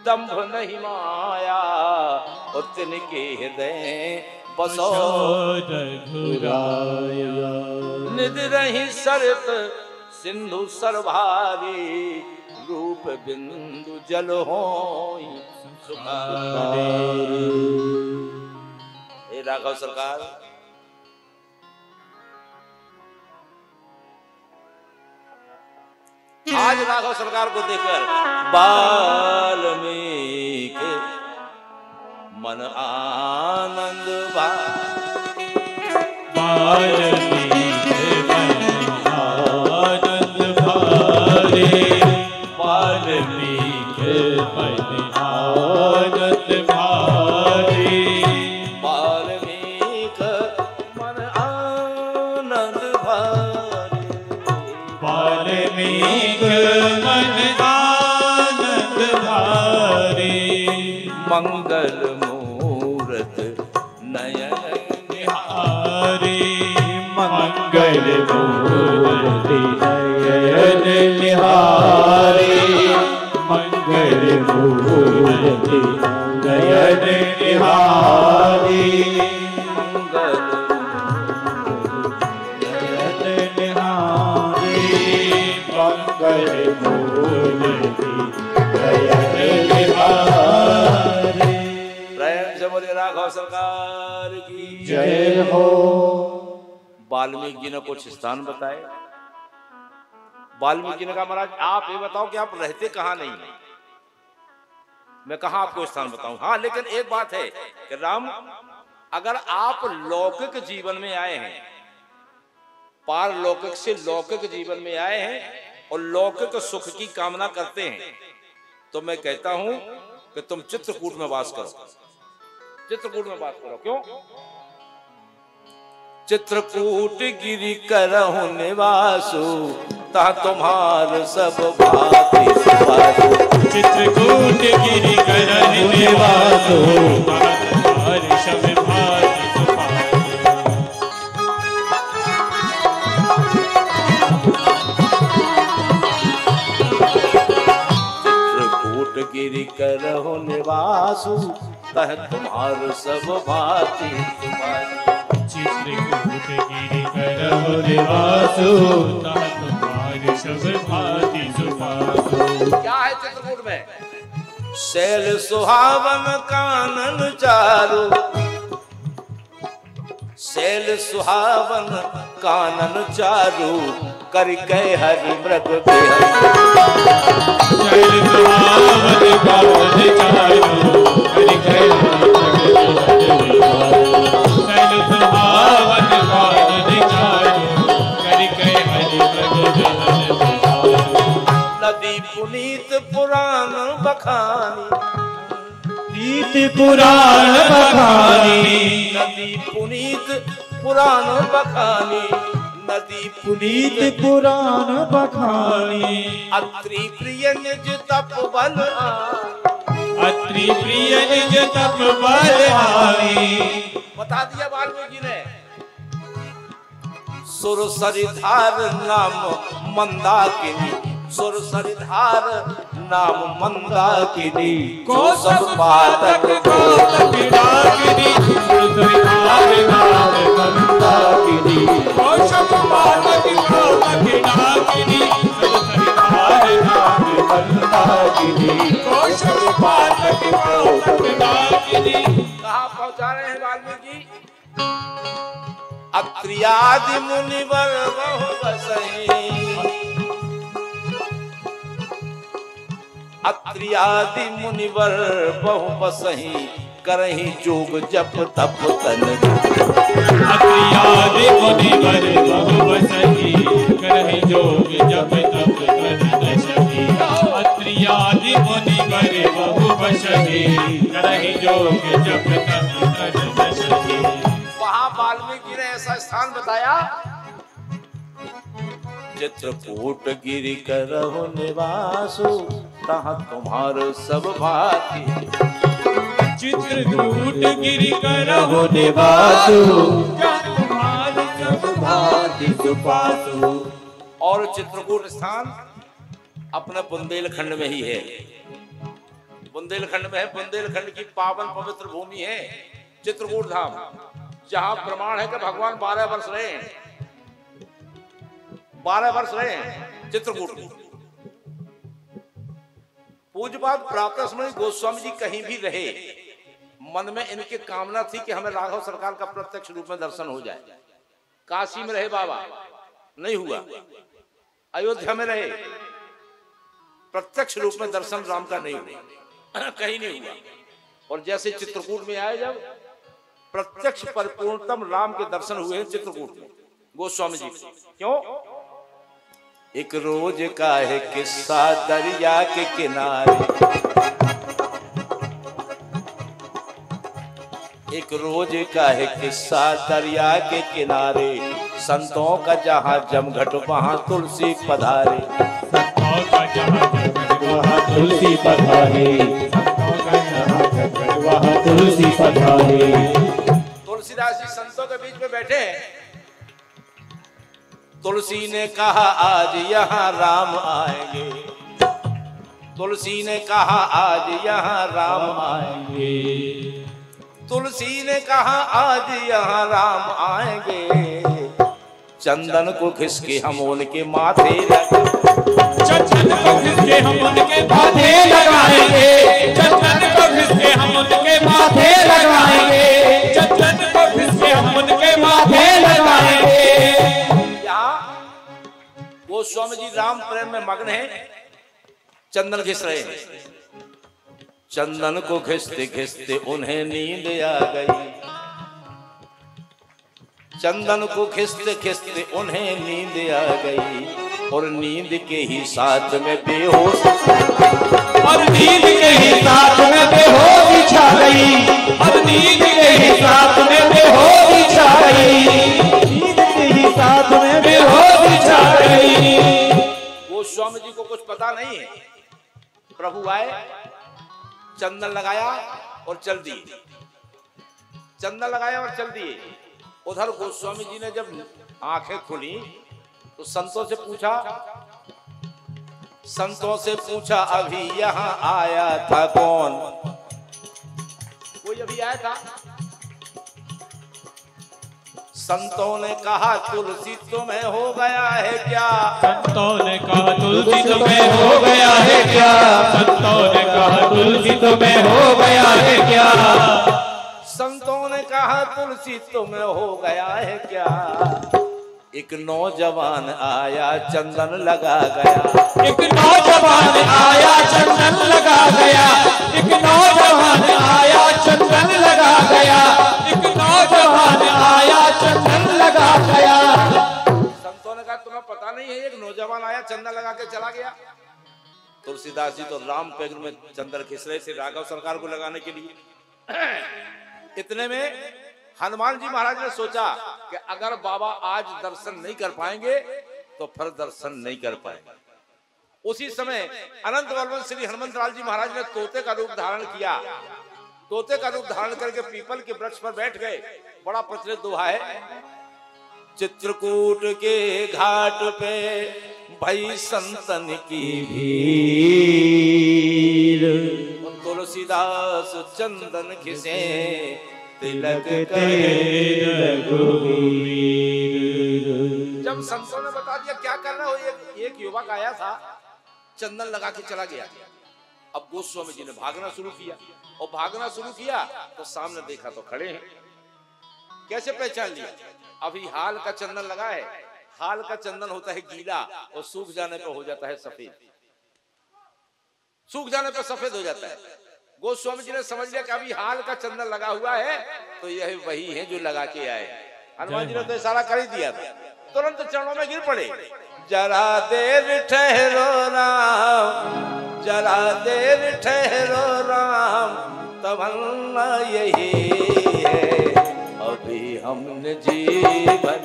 A: दंभ नहीं माया और तिनके हृदय बसो रघुराया। निध रही सरत सिंधु सरभारी रूप बिंदु जल होई सुखारे। हे राघव सरकार, आज राघव सरकार को देखकर वाल्मीकि मन आनंद
C: वाल्मीकि मन आनंद भारे, वाल्मीकि मन आनंद भारे,
A: वाल्मीकि मन आनंद भारे,
C: वाल्मीकि मन आनंद भारे।
A: मंगल मूरत नयन
C: निहारे, मंगल मूर्ति नयन निहारे, मंगल मूर्ति नयन निहारे,
A: मंगल
C: नयन निहारे, मंगल मूर्ति नयन निहारे।
A: प्रेम से बोले राघव सरकार की
D: जय हो।
A: वाल्मीकि जी ने कुछ स्थान बताए। वाल्मीकि जी ने कहा महाराज आप ये बताओ कि आप रहते कहाँ नहीं है, मैं कहाँ आपको स्थान बताऊं। हाँ, लेकिन एक बात है कि राम, अगर आप लौकिक जीवन में आए हैं, पारलौकिक से लौकिक जीवन में आए हैं और लौकिक सुख की कामना करते हैं, तो मैं कहता हूं कि तुम चित्रकूट में वास करो, चित्रकूट में वास करो। क्यों? चित्रकूट गिरि करहु निवासु, ता तुम्हार सब भांति सुभासु।
C: चित्रकूट गिरि करहु निवासु, ता तुम्हार सब भांति सुभासु।
A: चित्रकूट गिरि करहु निवासु, तह तुम्हार सब भांति सुभासु।
C: चित्रकूट गिरि करहु निवासु, ता तुम्हार सब भांति सुभासु।
A: क्या है चित्रकूट में? शैल सुहावन कानन चारु, शैल सुहावन कानन चारु, करके हरि मृग बिहरि।
C: शैल सुहावन कानन चारु, करके हरि मृग बिहरि। शैल सुहावन कानन चारु, करके हरि मृग बिहरि।
A: नदी पुनीत पुराण बखानी,
C: नीत पुराण बखानी,
A: नदी पुनीत पुराण बखानी, नदी
C: पुनीत पुराण बखानी।
A: अत्रि प्रिय निज तप बल आनी।
C: अत्रि प्रिय निज तप बल आनी।
A: बता दिया वाल्मीकि ने। सुर सरिधार नाम मंदाकिनी, सुर सरिधार नाम मंदाकिनी,
C: को सब पातक को तपिराकिनी, सुर सरिधार नाम मंदाकिनी, को सब पातक को तपिराकिनी, सुर सरिधार नाम मंदाकिनी, को सब पातक को तपिराकिनी।
A: कहाँ पहुंचा रहे हैं वाल्मीकि? अत्रियादि मुनिवर बहु बसहि, अत्रियादि मुनिवर बहु बसहि, करहि जोग जप तप तन।
C: अत्रियादि मुनिवर बहु बसहि, करहि जोग जप तप तन दशहि। अत्रियादि मुनिवर बहु बसहि, करहि जोग जप तप तन दशहि।
A: वहां वाल्मीकि ने ऐसा स्थान बताया, चित्रकूट गिरि करहु निवासु, तहाँ तुम्हार सब भांति।
C: चित्रकूट गिरि करहु निवासु, तहाँ तुम्हार सब भांति सुभासु।
A: और चित्रकूट स्थान अपने बुंदेलखंड में ही है, बुंदेलखंड में है। बुंदेलखंड की पावन पवित्र भूमि है चित्रकूट धाम, जहां प्रमाण है कि भगवान 12 वर्ष रहे हैं, 12 वर्ष रहे हैं चित्रकूट में। पूज्यपाद प्रातः स्मरण गोस्वामी जी कहीं भी रहे, मन में इनकी कामना थी कि हमें राघव सरकार का प्रत्यक्ष रूप में दर्शन हो जाए। काशी में रहे बाबा, नहीं हुआ। अयोध्या में रहे, प्रत्यक्ष रूप में दर्शन राम का नहीं हुआ, कहीं नहीं हुआ। और जैसे चित्रकूट में आए, जब प्रत्यक्ष परिपूर्णतम राम के दर्शन हुए हैं चित्रकूट में गोस्वामी जी। क्यों? एक रोज का है किस्सा दरिया के किनारे, एक रोज का है किस्सा दरिया के किनारे, संतों का जहाँ जमघट वहाँ तुलसी पधारे,
B: संतों का जहाँ जमघट वहाँ तुलसी पधारे, संतों का जहाँ जमघट वहाँ तुलसी पधारे।
A: तुलसीदास जी संतों के बीच में बैठे हैं। तुलसी ने कहा आज यहाँ राम आएंगे, तुलसी ने कहा आज यहाँ राम आएंगे, तुलसी ने कहा आज यहाँ राम आएंगे, चंदन को खिसके हम उनके माथे
B: चंदन को खिसके हम उनके माथे लगाएंगे, चंदन को खिसके हम उनके माथे लगाएंगे, चंदन को खिसके हम उनके माथे लगाएंगे।
A: गोस्वामी जी राम प्रेम में मग्न हैं, चंदन घिस रहे हैं। चंदन को घिसते घिसते उन्हें नींद आ गई, चंदन को घिसते घिसते उन्हें नींद आ गई, और नींद के ही साथ में बेहोश,
B: और नींद के ही साथ में बेहोश छा गई, और नींद के ही साथ में बेहोश छा गई, नींद के ही साथ में बेहोश छा गई।
A: गोस्वामी जी को कुछ पता नहीं है। प्रभु आए, चंदन लगाया और चल दिए, चंदन लगाया और चल दिए। उधर गोस्वामी जी ने जब आंखें खुली तो संतों से पूछा, संतों से पूछा अभी यहाँ आया था कौन? कोई अभी आया था? संतों ने कहा तुलसी तुम्हें हो गया है क्या?
C: संतों ने कहा तुलसी तुम्हें
B: हो गया है क्या? संतों ने कहा तुलसी तुम्हें हो गया है क्या?
A: संतों ने कहा तुलसी तुम्हें हो गया है क्या? एक नौजवान आया चंदन लगा गया,
B: एक नौजवान आया चंदन लगा गया, एक नौजवान आया चंदन लगा गया, एक नौजवान आया चंदन लगा गया।
A: संतों ने कहा तुम्हें पता नहीं है, एक नौजवान आया चंदन लगा के चला गया। तुलसीदास जी तो राम पेड़ में चंदन खिस रहे थे राघव सरकार को लगाने के लिए। इतने में हनुमान जी महाराज ने सोचा कि अगर बाबा आज दर्शन नहीं कर पाएंगे तो फिर दर्शन नहीं कर पाएंगे। उसी समय अनंत बलवंत श्री हनुमंतलाल जी महाराज ने तोते का रूप धारण किया। तोते का रूप धारण करके पीपल के वृक्ष पर बैठ गए। बड़ा प्रचलित दोहा है, चित्रकूट के घाट पे भई संतन की भीड़, तुलसीदास चंदन घिसे तिलक करे रघुवीर। जब संतों ने बता दिया क्या करना हो, एक युवक आया था चंदन लगा के चला गया। अब गोस्वामी जी ने भागना शुरू किया, और भागना शुरू किया तो सामने देखा तो खड़े हैं। कैसे पहचान लिया? अभी हाल का चंदन लगा है। हाल का चंदन होता है गीला और सूख जाने पर हो जाता है सफेद, सूख जाने पर सफेद हो जाता है। गोस्वामी जी ने समझ लिया कि अभी हाल का चंदन लगा हुआ है तो यह वही है जो लगा के आए। हनुमान जी ने तो इशारा कर ही दिया था, तुरंत चरणों में गिर पड़े। जरा देर ठहरो राम, जरा देर ठहरो राम, तमन्ना यही है अभी हमने जीवन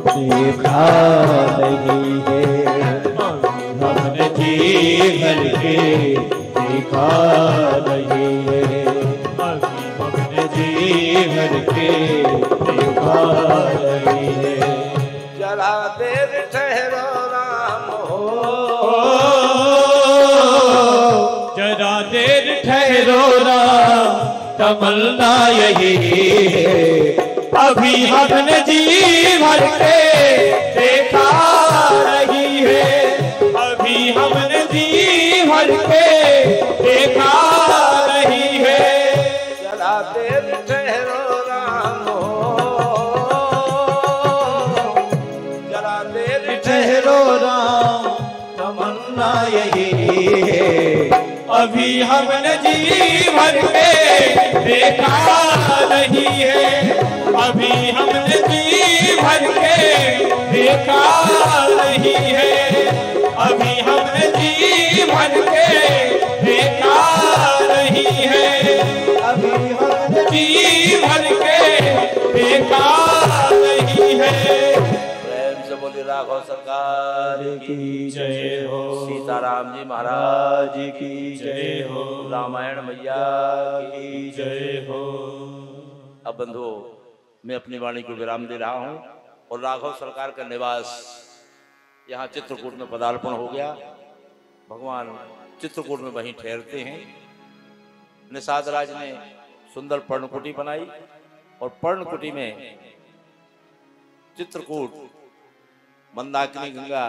B: देखा नहीं है, हमने जीवन के देखा नहीं है, हमने जीवन के देखा नहीं है।
A: जरा देर ठहरो राम हो,
B: जरा देर ठहरो राम, तमन्ना यही है अभी हमने जीवन के देखा नहीं है, अभी हमने जीवन के
A: तेरी
B: ठहरो राम तमन्ना यही है। अभी हमने जीवन के देखा नहीं है, अभी हमने जीवन के देखा नहीं है, अभी हमने जीवन के देखा नहीं है, अभी हमने जीवन के देखा नहीं है।
A: प्रेम से बोली राघव सरकार
B: की जय हो,
A: सीताराम जी महाराज
B: की जय हो,
A: रामायण मैया
B: की जय हो।
A: अब बंधुओं, मैं अपनी वाणी को विराम दे रहा हूं और राघव सरकार का निवास यहाँ चित्रकूट में पदार्पण हो गया। भगवान चित्रकूट में वहीं ठहरते हैं। निषाद राज ने सुंदर पर्णकुटी बनाई और पर्णकुटी में चित्रकूट मंदाकिनी गंगा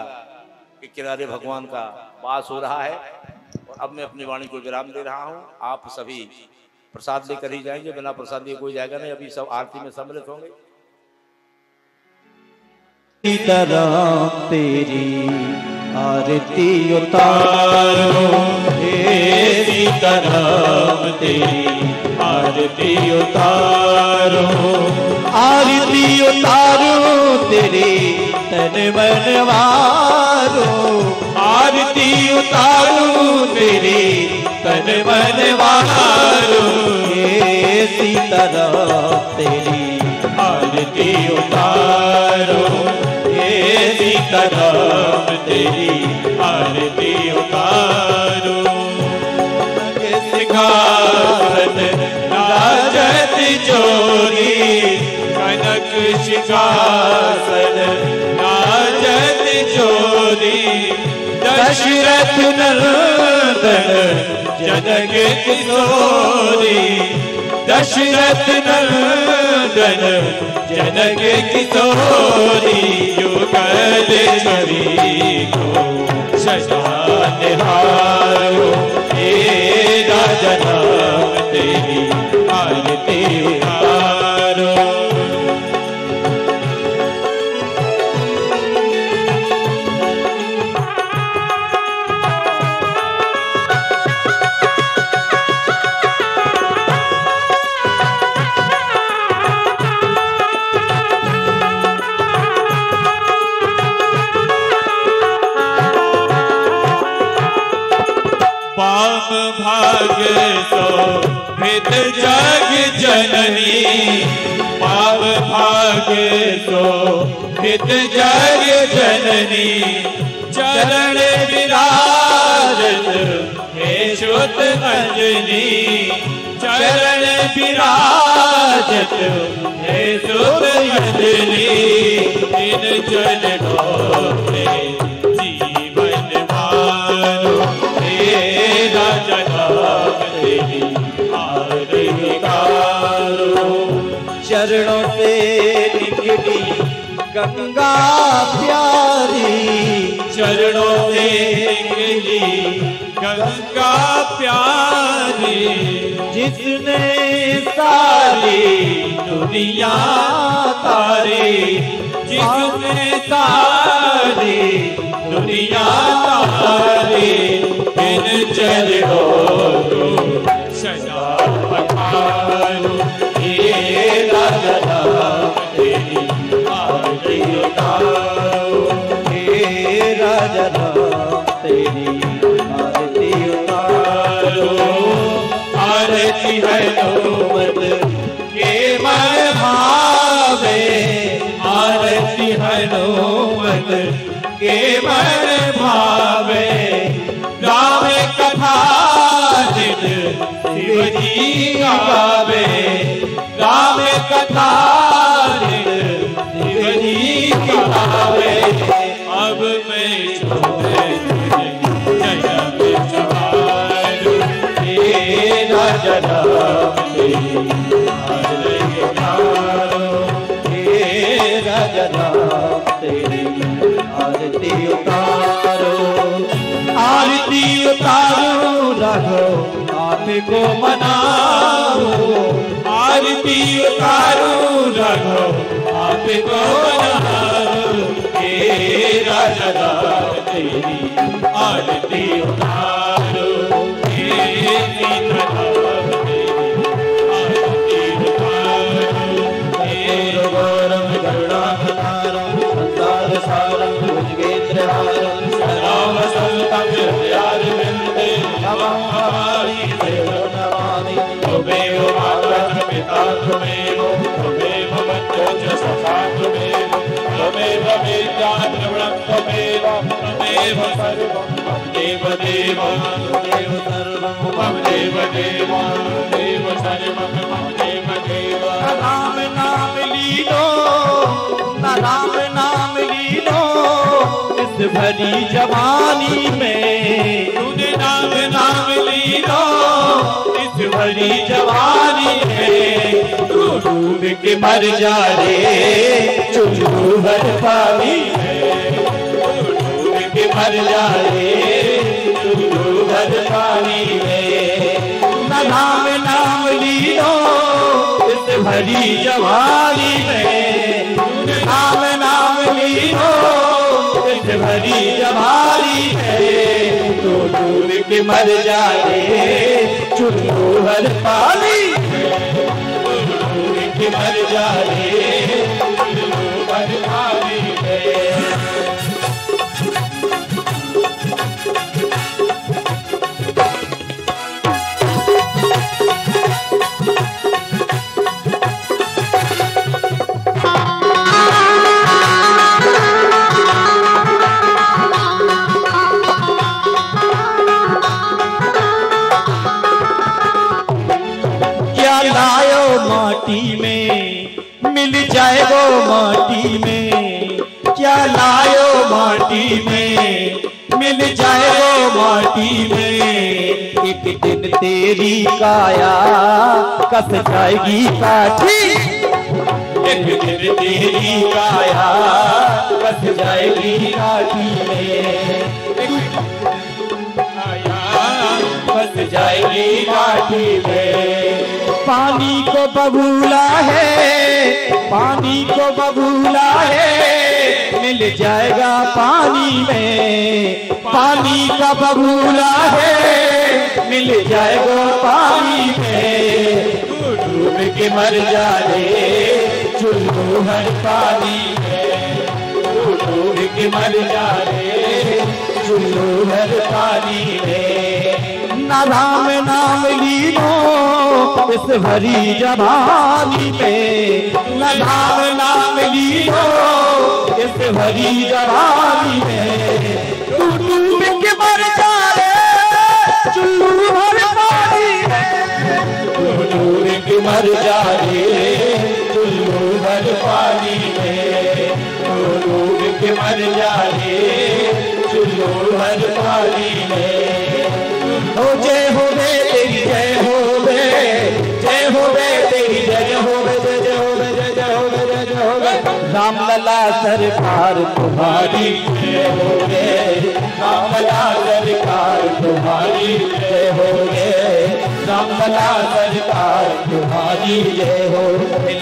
A: के किनारे भगवान का वास हो रहा है। और अब मैं अपनी वाणी को विराम दे रहा हूं। आप सभी प्रसाद लेकर ही जाएंगे, बिना प्रसाद दिए कोई जाएगा नहीं। अभी सब आरती में सम्मिलित होंगे।
B: सीताराम तेरी आरती उतारो, हे सीताराम तेरी आरती उतारो, आरती उतारो तेरी तन मन वारो, आरती उतारो तेरी तन मन वारो, हे सीताराम तेरी आरती उतारो, हे सीताराम तेरी आरती उतारो। सिंहासन राजत चोरी, कनक सिंहासन राजत चोरी, दशरथ नंदन जनक किशोरी, दशरथ नंदन जनक किशोरी, युगल छवि को सजाने हारो, हे राजा राम तेरी आरती उतारो। भाग तो हित जग जननी, पाप भाग तो हित जग जननी, चरण विराजत हे सुत अंजनी, चरण विराजत हे सुत अंजनी, इन चरणों में जीवन मारो, राजा राम तेरी आरती उतारो। चरणों से निकली गंगा प्यारी, चरणों से निकली गंगा प्यारी, जिसने सारी दुनिया तारी, जिसने सारी दुनिया तारी, इन चरणों को सदा पखारो, हे राजा राम तेरी आरती उतारो, हे राजा राम तेरी आरती उतारो। आरती है नौमत के मन भावे, आरती है नौमत के मन भावे, राम कथा जिन शिव जी गावे, राम कथा जिन शिव जी गावे। अब मैं छोड़े जय सवारो, हे राजा राम तेरी आरती उतारो, हे राजा राम तेरी आरती उतारो। आरती उतारो राघव आपको मनाओ, आरती उतारो राघव आपको मनाओ, हे राजा राम तेरी आरती उतारो, हे सीता राम तेरी आरती उतारो, हे गौरम करुणावतारम संसार सारम भुजगेन्द्रहारम सदा वसंतम हृदयारविंदे नमः हरि नमामि। त्वमेव माता पिता त्वमेव, त्वमेव बन्धुश्च सखा त्वमेव, त्वमेव विद्या द्रविणं त्वमेव, त्वमेव सर्वं मम देव देव, त्वमेव सर्वं मम देव देव, त्वमेव सर्वं मम देव देव।
E: राम नाम लीनो, राम नाम लीनो, इस भरी जवानी में
B: तूने नाम नाम लीनो, इस भरी जवानी में तू डूब के मर जा रे चुल्लू भर पानी में, तू डूब के मर जा रे चुल्लू भर पानी में।
E: राम नाम लीनो, इस भरी जवानी में राम नाम लीनो, इस भरी जवानी में
B: तू डूब के मर जा रे चुल्लू भर पानी में, तू डूब के मर जा रे चुल्लू भर पानी में।
E: लायो माटी में मिल जाए वो माटी में, क्या लायो माटी में मिल जाए वो माटी में, एक दिन तेरी काया कस जाएगी काठी,
B: एक दिन तेरी काया कस जाएगी काठी में, बस जाएगी काठी में।
E: पानी को बबूला है, पानी को बबूला है, मिल जाएगा पानी में, पानी का बबूला है, मिल जाएगा पानी में।
B: तू डूब के मर जा रे चुल्लू भर पानी में, तू डूब के मर जा रे चुल्लू भर पानी में।
E: राम नाम लीनो, इस भरी जवानी में राम नाम लीनो, इस भरी जवानी में तू डूब के मर जा रे चुल्लू भर पानी में,
B: तू डूब के मर जा रे चुल्लू भर पानी में, तू डूब के मर जा रे चुल्लू भर पानी में।
E: हो जय हो बे तेरी जय हो बे, जय हो बे तेरी जय हो बे, जय हो बे, जय हो बे, जय हो बे। राम लला सरकार तुम्हारी
B: जय हो गे, रामला सरकार तुम्हारी जय हो गे, रामला सरकार तुम्हारी जय हो।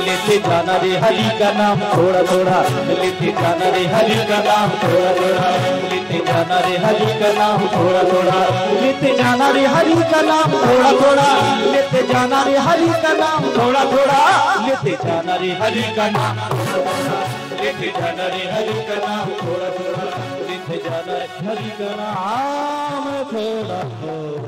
E: लेते जाना रे हरि का नाम थोड़ा थोड़ा, लेते जाना रे हरि का नाम थोड़ा थोड़ा, लेते जाना रे हरि का नाम थोड़ा थोड़ा, लेते जाना रे हरि का नाम थोड़ा थोड़ा, लेते जाना रे हरि का नाम थोड़ा थोड़ा, लेते जाना रे हरि का नाम, लेते जाना रे हरि का नाम थोड़ा थोड़ा, लेते जाना रे हरि का नाम थोड़ा थोड़ा।